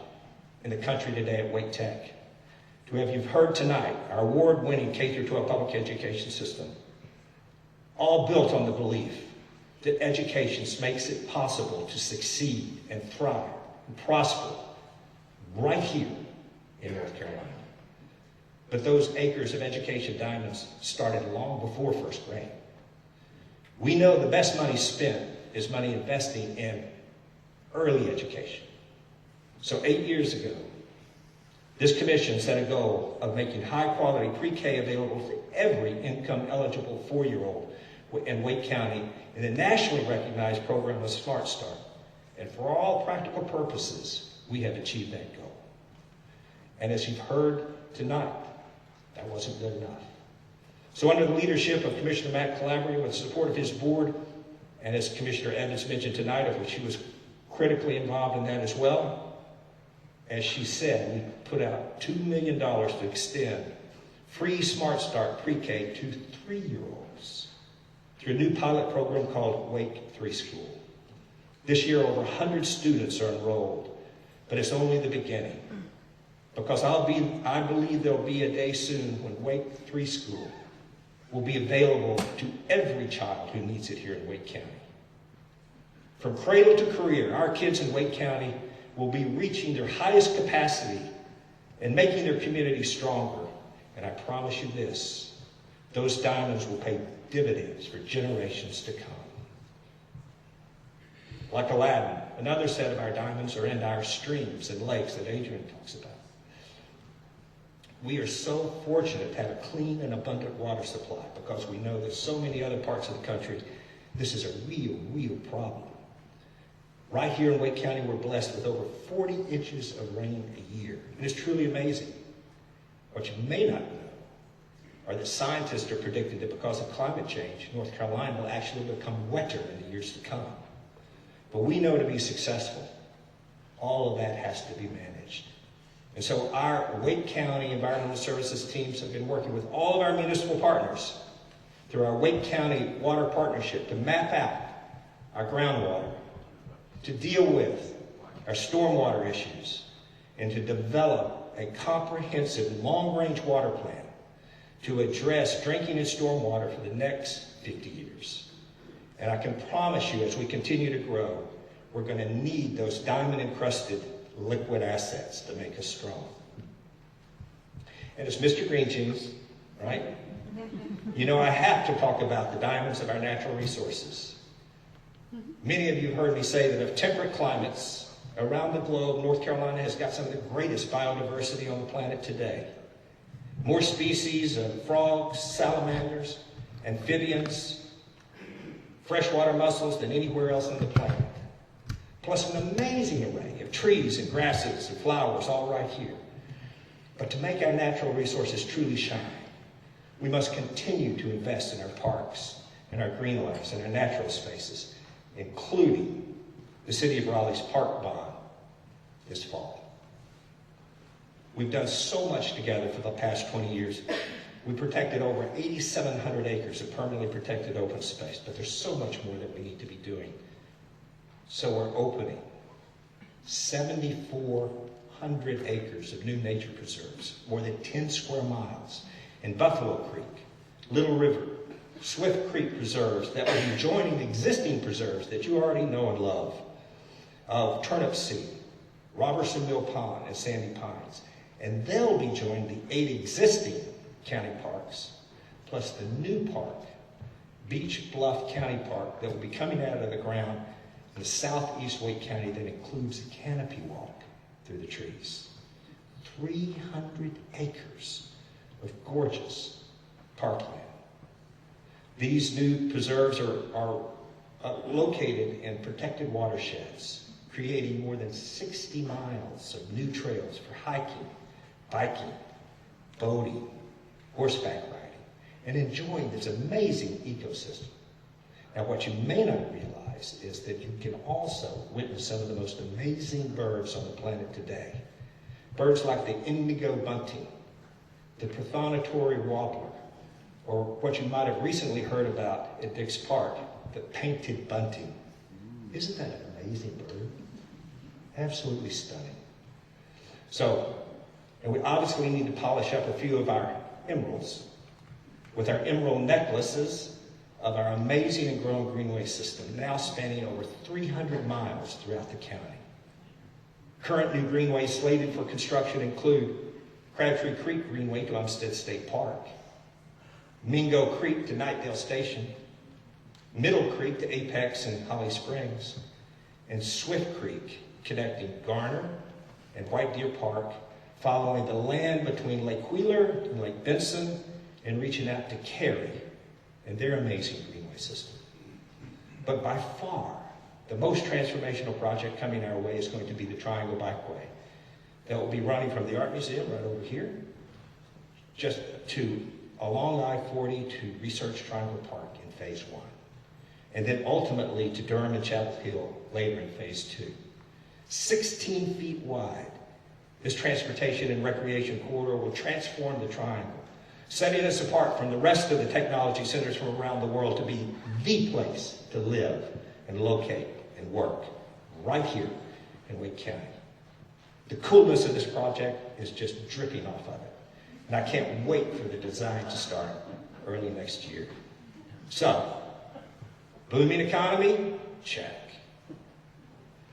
in the country today at Wake Tech, to have you've heard tonight, our award-winning K-12 public education system, all built on the belief that education makes it possible to succeed and thrive and prosper right here in North Carolina. But those acres of education diamonds started long before first grade. We know the best money spent is money investing in early education. So 8 years ago, this commission set a goal of making high-quality pre-K available for every income-eligible 4-year-old in Wake County in the nationally recognized program of Smart Start. And for all practical purposes, we have achieved that goal. And as you've heard tonight, that wasn't good enough. So under the leadership of Commissioner Matt Calabria, with the support of his board, and as Commissioner Evans mentioned tonight, of which he was critically involved in that as well, as she said, we put out $2 million to extend free Smart Start pre-K to 3-year-olds through a new pilot program called Wake 3 School. This year, over 100 students are enrolled, but it's only the beginning. Because I believe there'll be a day soon when Wake 3 School will be available to every child who needs it here in Wake County. From cradle to career, our kids in Wake County will be reaching their highest capacity and making their community stronger And I promise you this, those diamonds will pay dividends for generations to come. Like Aladdin, another set of our diamonds are in our streams and lakes that Adrian talks about. We are so fortunate to have a clean and abundant water supply because we know that so many other parts of the country, this is a real problem. Right here in Wake County, we're blessed with over 40 inches of rain a year. It is truly amazing. What you may not know are that scientists are predicting that because of climate change, North Carolina will actually become wetter in the years to come. But we know to be successful, all of that has to be managed. And so our Wake County Environmental Services teams have been working with all of our municipal partners through our Wake County Water Partnership to map out our groundwater, to deal with our stormwater issues, and to develop a comprehensive long-range water plan to address drinking and stormwater for the next 50 years. And I can promise you, as we continue to grow, we're going to need those diamond-encrusted liquid assets to make us strong. And as Mr. Green Jeans, right? You know, I have to talk about the diamonds of our natural resources. Many of you have heard me say that of temperate climates around the globe, North Carolina has got some of the greatest biodiversity on the planet today. More species of frogs, salamanders, amphibians, freshwater mussels than anywhere else on the planet. Plus an amazing array of trees and grasses and flowers all right here. But to make our natural resources truly shine, we must continue to invest in our parks and our green lives and our natural spaces, including the City of Raleigh's park bond this fall. We've done so much together for the past 20 years. We protected over 8,700 acres of permanently protected open space, but there's so much more that we need to be doing. So we're opening 7,400 acres of new nature preserves, more than 10 square miles, in Buffalo Creek, Little River, Swift Creek preserves that will be joining existing preserves that you already know and love, of Turnip Seed, Robertson Mill Pond, and Sandy Pines. And they'll be joining the 8 existing county parks, plus the new park, Beach Bluff County Park, that will be coming out of the ground in southeast Wake County that includes a canopy walk through the trees. 300 acres of gorgeous parkland. These new preserves are located in protected watersheds, creating more than 60 miles of new trails for hiking, biking, boating, horseback riding, and enjoying this amazing ecosystem. Now, what you may not realize is that you can also witness some of the most amazing birds on the planet today. Birds like the indigo bunting, the prothonotary warbler, or what you might have recently heard about at Dix Park, the painted bunting. Isn't that an amazing bird? Absolutely stunning. So, and we obviously need to polish up a few of our emeralds with our emerald necklaces of our amazing and growing Greenway system, now spanning over 300 miles throughout the county. Current new greenways slated for construction include Crabtree Creek Greenway to Umstead State Park, Mingo Creek to Nightdale Station, Middle Creek to Apex and Holly Springs, and Swift Creek connecting Garner and White Deer Park, following the land between Lake Wheeler and Lake Benson, and reaching out to Cary and their amazing greenway system. But by far, the most transformational project coming our way is going to be the Triangle Bikeway that will be running from the Art Museum right over here, just to along I-40 to Research Triangle Park in Phase 1, and then ultimately to Durham and Chapel Hill later in Phase 2. 16 feet wide, this transportation and recreation corridor will transform the Triangle, setting us apart from the rest of the technology centers from around the world to be the place to live and locate and work right here in Wake County. The coolness of this project is just dripping off of it. And I can't wait for the design to start early next year. So, booming economy? Check.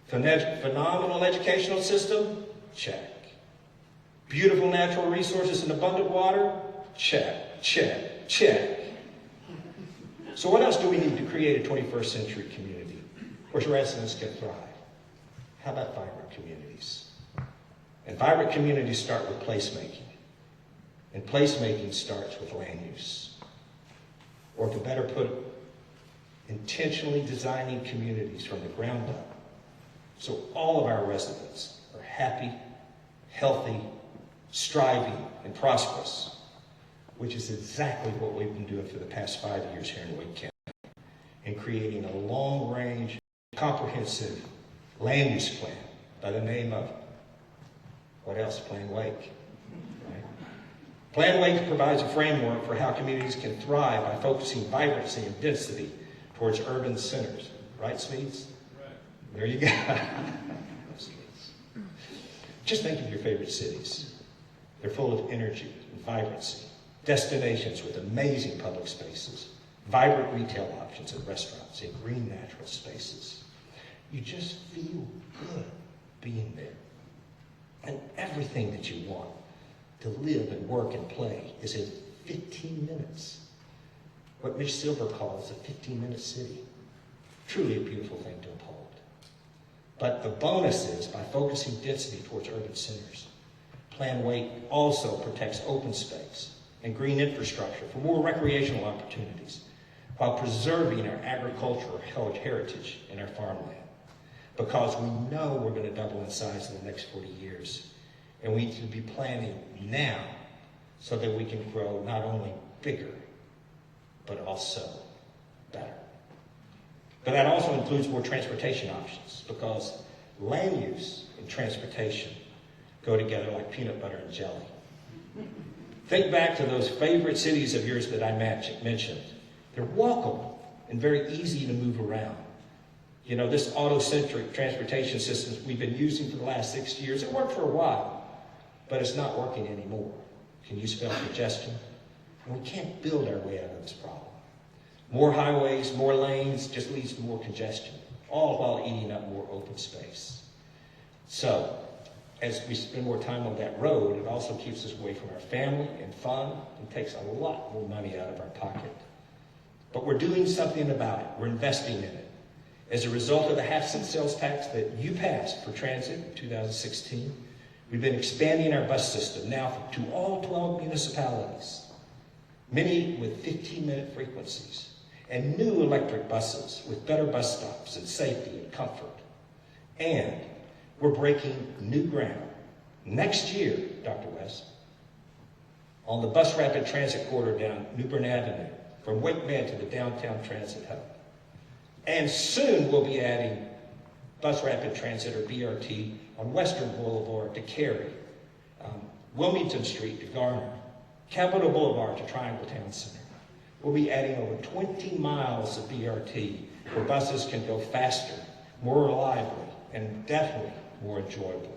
Phenomenal educational system? Check. Beautiful natural resources and abundant water? check, check, check. So what else do we need to create a 21st century community where residents can thrive? How about vibrant communities? And vibrant communities start with placemaking. And placemaking starts with land use. Or to better put it, intentionally designing communities from the ground up so all of our residents are happy, healthy, striving, and prosperous, which is exactly what we've been doing for the past 5 years here in Wake County, and creating a long-range, comprehensive land use plan by the name of, what else? Plan Wake. Right? Plan Wake provides a framework for how communities can thrive by focusing vibrancy and density towards urban centers. Right, Smedes? Right. There you go. Just think of your favorite cities. They're full of energy and vibrancy, destinations with amazing public spaces, vibrant retail options and restaurants, and green natural spaces. You just feel good being there. And everything that you want to live and work and play is in 15 minutes. What Mitch Silver calls a 15-minute city. Truly a beautiful thing to uphold. But the bonus is, by focusing density towards urban centers, Plan Wake also protects open space and green infrastructure for more recreational opportunities, while preserving our agricultural heritage and our farmland. Because we know we're going to double in size in the next 40 years, and we need to be planning now so that we can grow not only bigger, but also better. But that also includes more transportation options, because land use and transportation go together like peanut butter and jelly. Think back to those favorite cities of yours that I mentioned. They're walkable and very easy to move around. You know, this auto-centric transportation system we've been using for the last 6 years, it worked for a while, but it's not working anymore. Can you spell congestion? And we can't build our way out of this problem. More highways, more lanes just leads to more congestion, all while eating up more open space. So, as we spend more time on that road, it also keeps us away from our family and fun, and takes a lot more money out of our pocket. But we're doing something about it. We're investing in it. As a result of the half-cent sales tax that you passed for transit in 2016, we've been expanding our bus system now to all 12 municipalities, many with 15-minute frequencies, and new electric buses with better bus stops and safety and comfort. And we're breaking new ground next year, Dr. West, on the bus rapid transit corridor down New Bern Avenue, from Wake Med to the downtown transit hub. And soon we'll be adding bus rapid transit, or BRT, on Western Boulevard to Catty, Wilmington Street to Garner, Capitol Boulevard to Triangle Town Center. We'll be adding over 20 miles of BRT where buses can go faster, more reliably, and definitely more enjoyably.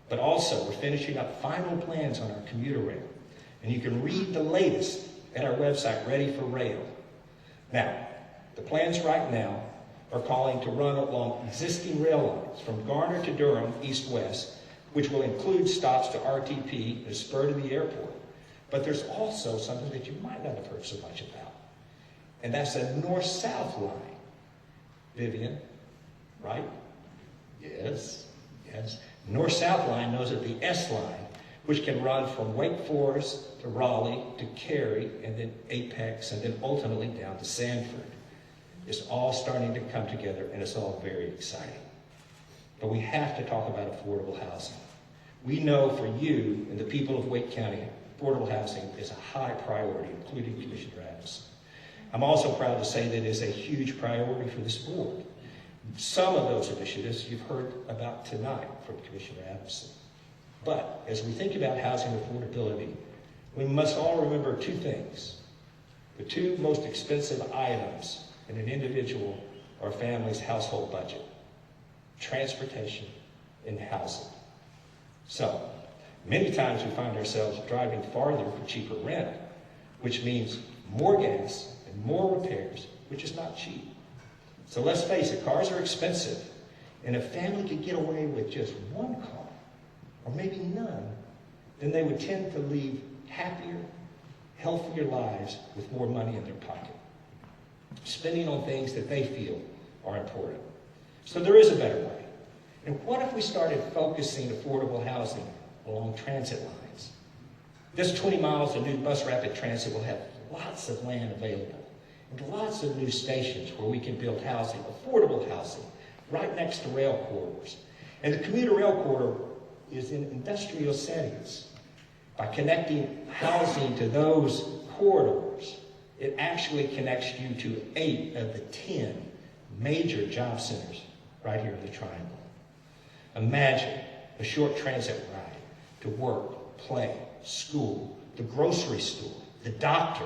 But also, we're finishing up final plans on our commuter rail, and you can read the latest at our website, Ready for Rail. Now, the plans right now are calling to run along existing rail lines from Garner to Durham, east-west, which will include stops to RTP, the spur to the airport. But there's also something that you might not have heard so much about, and that's a north-south line. Vivian, right? Yes, yes. North-south line knows it the S line, which can run from Wake Forest to Raleigh to Cary, and then Apex, and then ultimately down to Sanford. It's all starting to come together, and it's all very exciting. But we have to talk about affordable housing. We know for you and the people of Wake County, affordable housing is a high priority, including Commissioner Adams. I'm also proud to say that it is a huge priority for this board. Some of those initiatives you've heard about tonight from Commissioner Adams. But as we think about housing affordability, we must all remember two things. The two most expensive items in an individual or family's household budget: transportation and housing. So, many times we find ourselves driving farther for cheaper rent, which means more gas and more repairs, which is not cheap. So let's face it, cars are expensive, and if a family could get away with just one car, or maybe none, then they would tend to leave happier, healthier lives with more money in their pocket, spending on things that they feel are important. So there is a better way. And what if we started focusing affordable housing along transit lines? This 20 miles of new bus rapid transit will have lots of land available and lots of new stations where we can build housing, affordable housing, right next to rail corridors. And the commuter rail corridor is in industrial settings. By connecting housing to those corridors, it actually connects you to 8 of the 10 major job centers right here in the Triangle. Imagine a short transit ride to work, play, school, the grocery store, the doctor,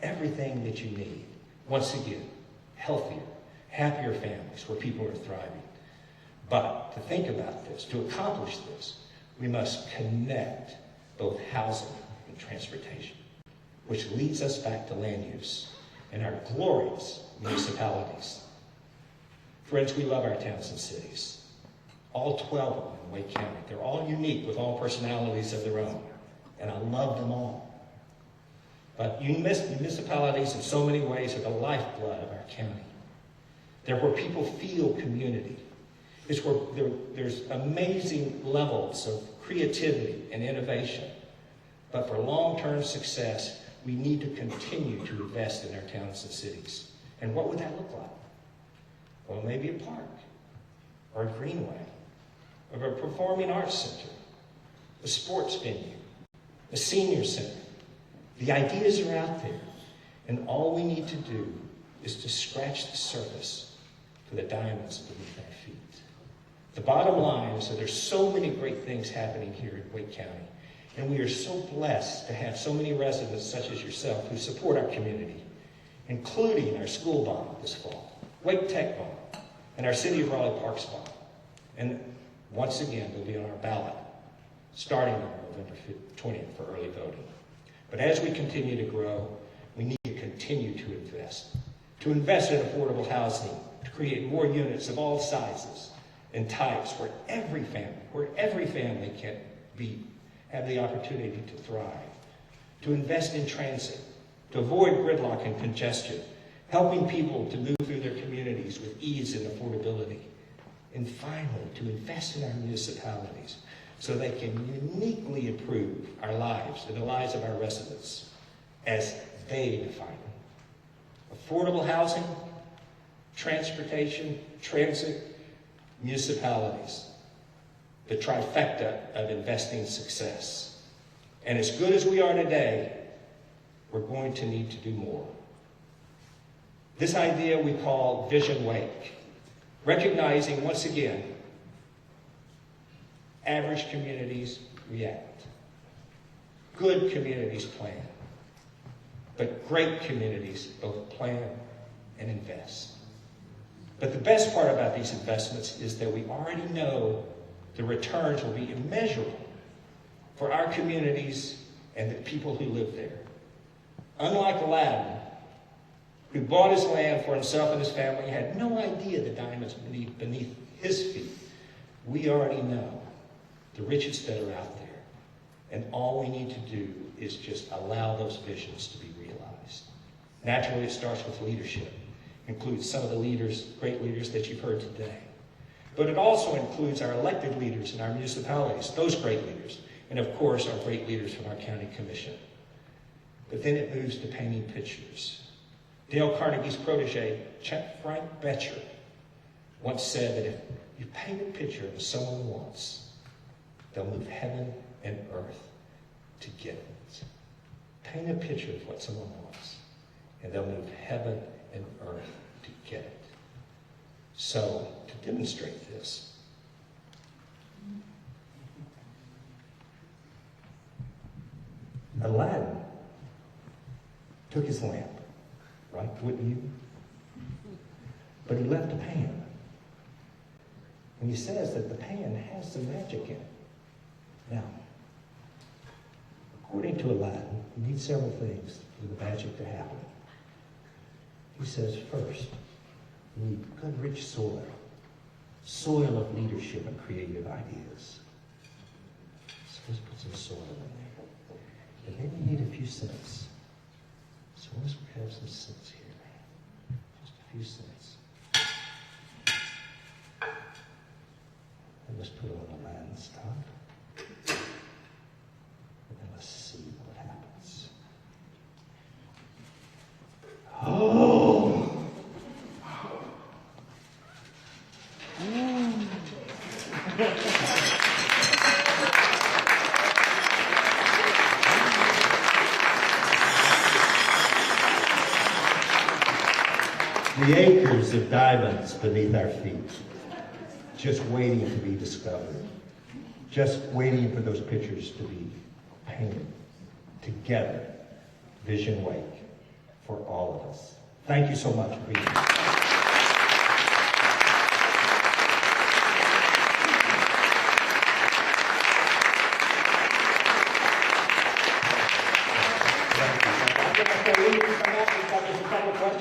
everything that you need. Once again, healthier, happier families where people are thriving. But to think about this, to accomplish this, we must connect both housing and transportation, which leads us back to land use and our glorious municipalities. Friends, we love our towns and cities. All 12 of them in Wake County. They're all unique with all personalities of their own, and I love them all. But municipalities in so many ways are the lifeblood of our county. They're where people feel community. It's where there's amazing levels of creativity and innovation. But for long-term success, we need to continue to invest in our towns and cities. And what would that look like? Well, maybe a park, or a greenway, or a performing arts center, a sports venue, a senior center. The ideas are out there, and all we need to do is to scratch the surface for the diamonds beneath our feet. The bottom line is that there's so many great things happening here in Wake County, and we are so blessed to have so many residents such as yourself who support our community, including our school bond this fall, Wake Tech bond, and our City of Raleigh Parks bond. And once again, they'll be on our ballot starting on November 20th for early voting. But as we continue to grow, we need to continue to invest in affordable housing, to create more units of all sizes and types where every family can have the opportunity to thrive, to invest in transit, to avoid gridlock and congestion, helping people to move through their communities with ease and affordability, and finally, to invest in our municipalities so they can uniquely improve our lives and the lives of our residents as they define them. Affordable housing, transportation, transit, municipalities, the trifecta of investing success. And as good as we are today, we're going to need to do more. This idea we call Vision Wake, recognizing once again, average communities react. Good communities plan. But great communities both plan and invest. But the best part about these investments is that we already know the returns will be immeasurable for our communities and the people who live there. Unlike Aladdin, who bought his land for himself and his family, had no idea the diamonds beneath his feet, we already know the riches that are out there. And all we need to do is just allow those visions to be realized. Naturally, it starts with leadership. Includes some of the leaders, great leaders that you've heard today. But it also includes our elected leaders in our municipalities, those great leaders. And of course, our great leaders from our county commission. But then it moves to painting pictures. Dale Carnegie's protege, Frank Betcher, once said that if you paint a picture of what someone wants, they'll move heaven and earth to get it. Paint a picture of what someone wants, and they'll move heaven and earth to get it. So, to demonstrate this, Aladdin took his lamp, right? Wouldn't you? But he left a pan. And he says that the pan has some magic in it. Now, according to Aladdin, you need several things for the magic to happen. He says, first, you need good, rich soil of leadership and creative ideas. So let's put some soil in there. But maybe we need a few cents. So let's have some cents here. Just a few cents. And let's put it on the lens top. And then let's see what happens. Oh! The acres of diamonds beneath our feet, just waiting to be discovered, just waiting for those pictures to be painted together. Vision Wake for all of us. Thank you so much for being here.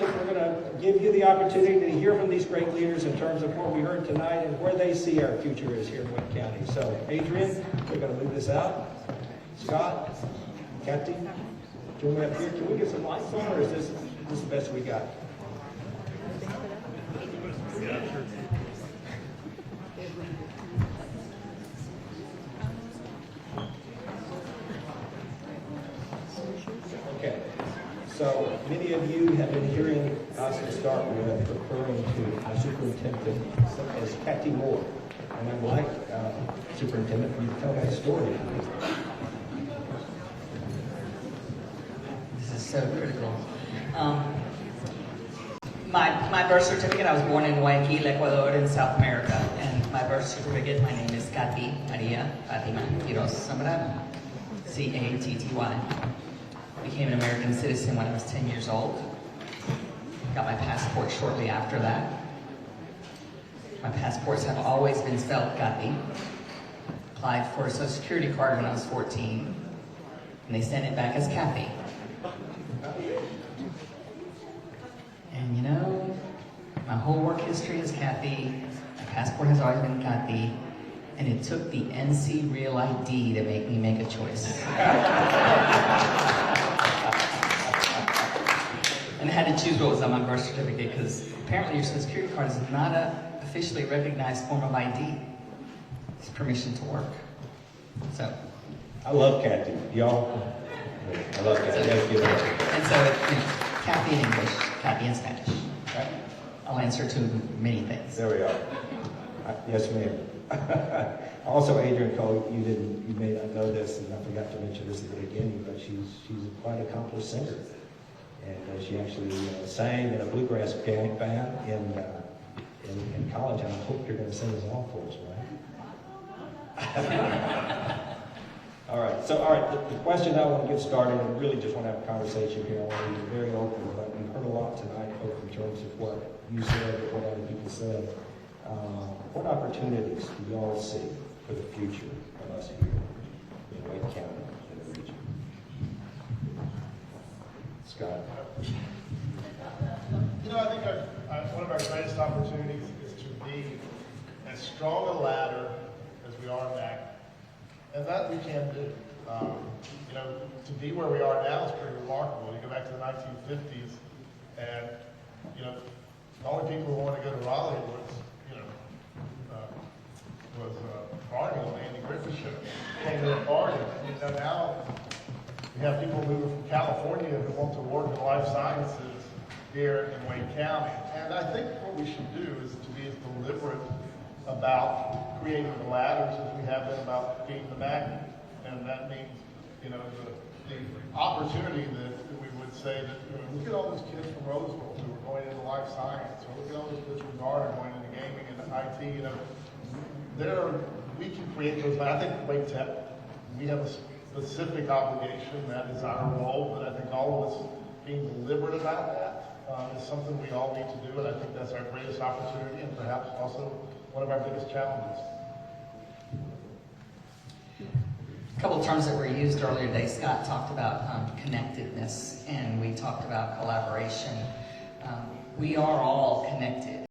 We're going to give you the opportunity to hear from these great leaders in terms of what we heard tonight and where they see our future is here in Wake County. So, Adrian, we're going to move this out. Scott, Catty, join me up here. Can we get some lights on, or is this the best we got? Okay. So many of you have been hearing us start with referring to our superintendent as Catty Moore. And I'd like Superintendent for you to tell that story. This is so critical. My birth certificate, I was born in Guayaquil, Ecuador, in South America. And my birth certificate, my name is Catty Maria Fatima Quiroz Zambrano, C-A-T-T-Y. Became an American citizen when I was 10 years old. Got my passport shortly after that. My passports have always been spelled Catty. Applied for a Social Security card when I was 14, and they sent it back as Catty. And you know, my whole work history is Catty. My passport has always been Catty. And it took the NC Real ID to make me make a choice. And I had to choose what was on my birth certificate because apparently your Social Security card is not a officially recognized form of ID. It's permission to work. So. I love Catty. Y'all, I love Catty. And so, Catty in English, Catty in Spanish. Right? I'll answer to many things. There we are. Yes, ma'am. Also, Adrian Cole, you may not know this, and I forgot to mention this at the beginning, but she's quite an accomplished singer. And she actually sang in a bluegrass band in college. And I hope you're going to sing us all for us, right? All right. So, the question I want to get started, and really just want to have a conversation here. I want to be very open, but we've heard a lot tonight, both in terms of what you said and what other people said. What opportunities do y'all see for the future of us here in Wake County and the region? Scott? You know, I think one of our greatest opportunities is to be as strong a ladder as we are back, and that we can do. You know, to be where we are now is pretty remarkable. You go back to the 1950s, and you know, the only people who want to go to Raleigh was Barney on the Andy Griffith show. Came to a party. You know, now we have people moving from California who want to work in life sciences here in Wake County. And I think what we should do is to be as deliberate about creating the ladders as we have been about being the magnet. And that means, you know, the opportunity that we would say that, you know, look at all those kids from Roseville who are going into life science, or look at all those kids from Garden going into gaming and IT, you know. We can create those. I think Wake Tech, we have a specific obligation. That is our role. But I think all of us being deliberate about that is something we all need to do. And I think that's our greatest opportunity, and perhaps also one of our biggest challenges. A couple of terms that were used earlier today. Scott talked about connectedness, and we talked about collaboration. We are all connected.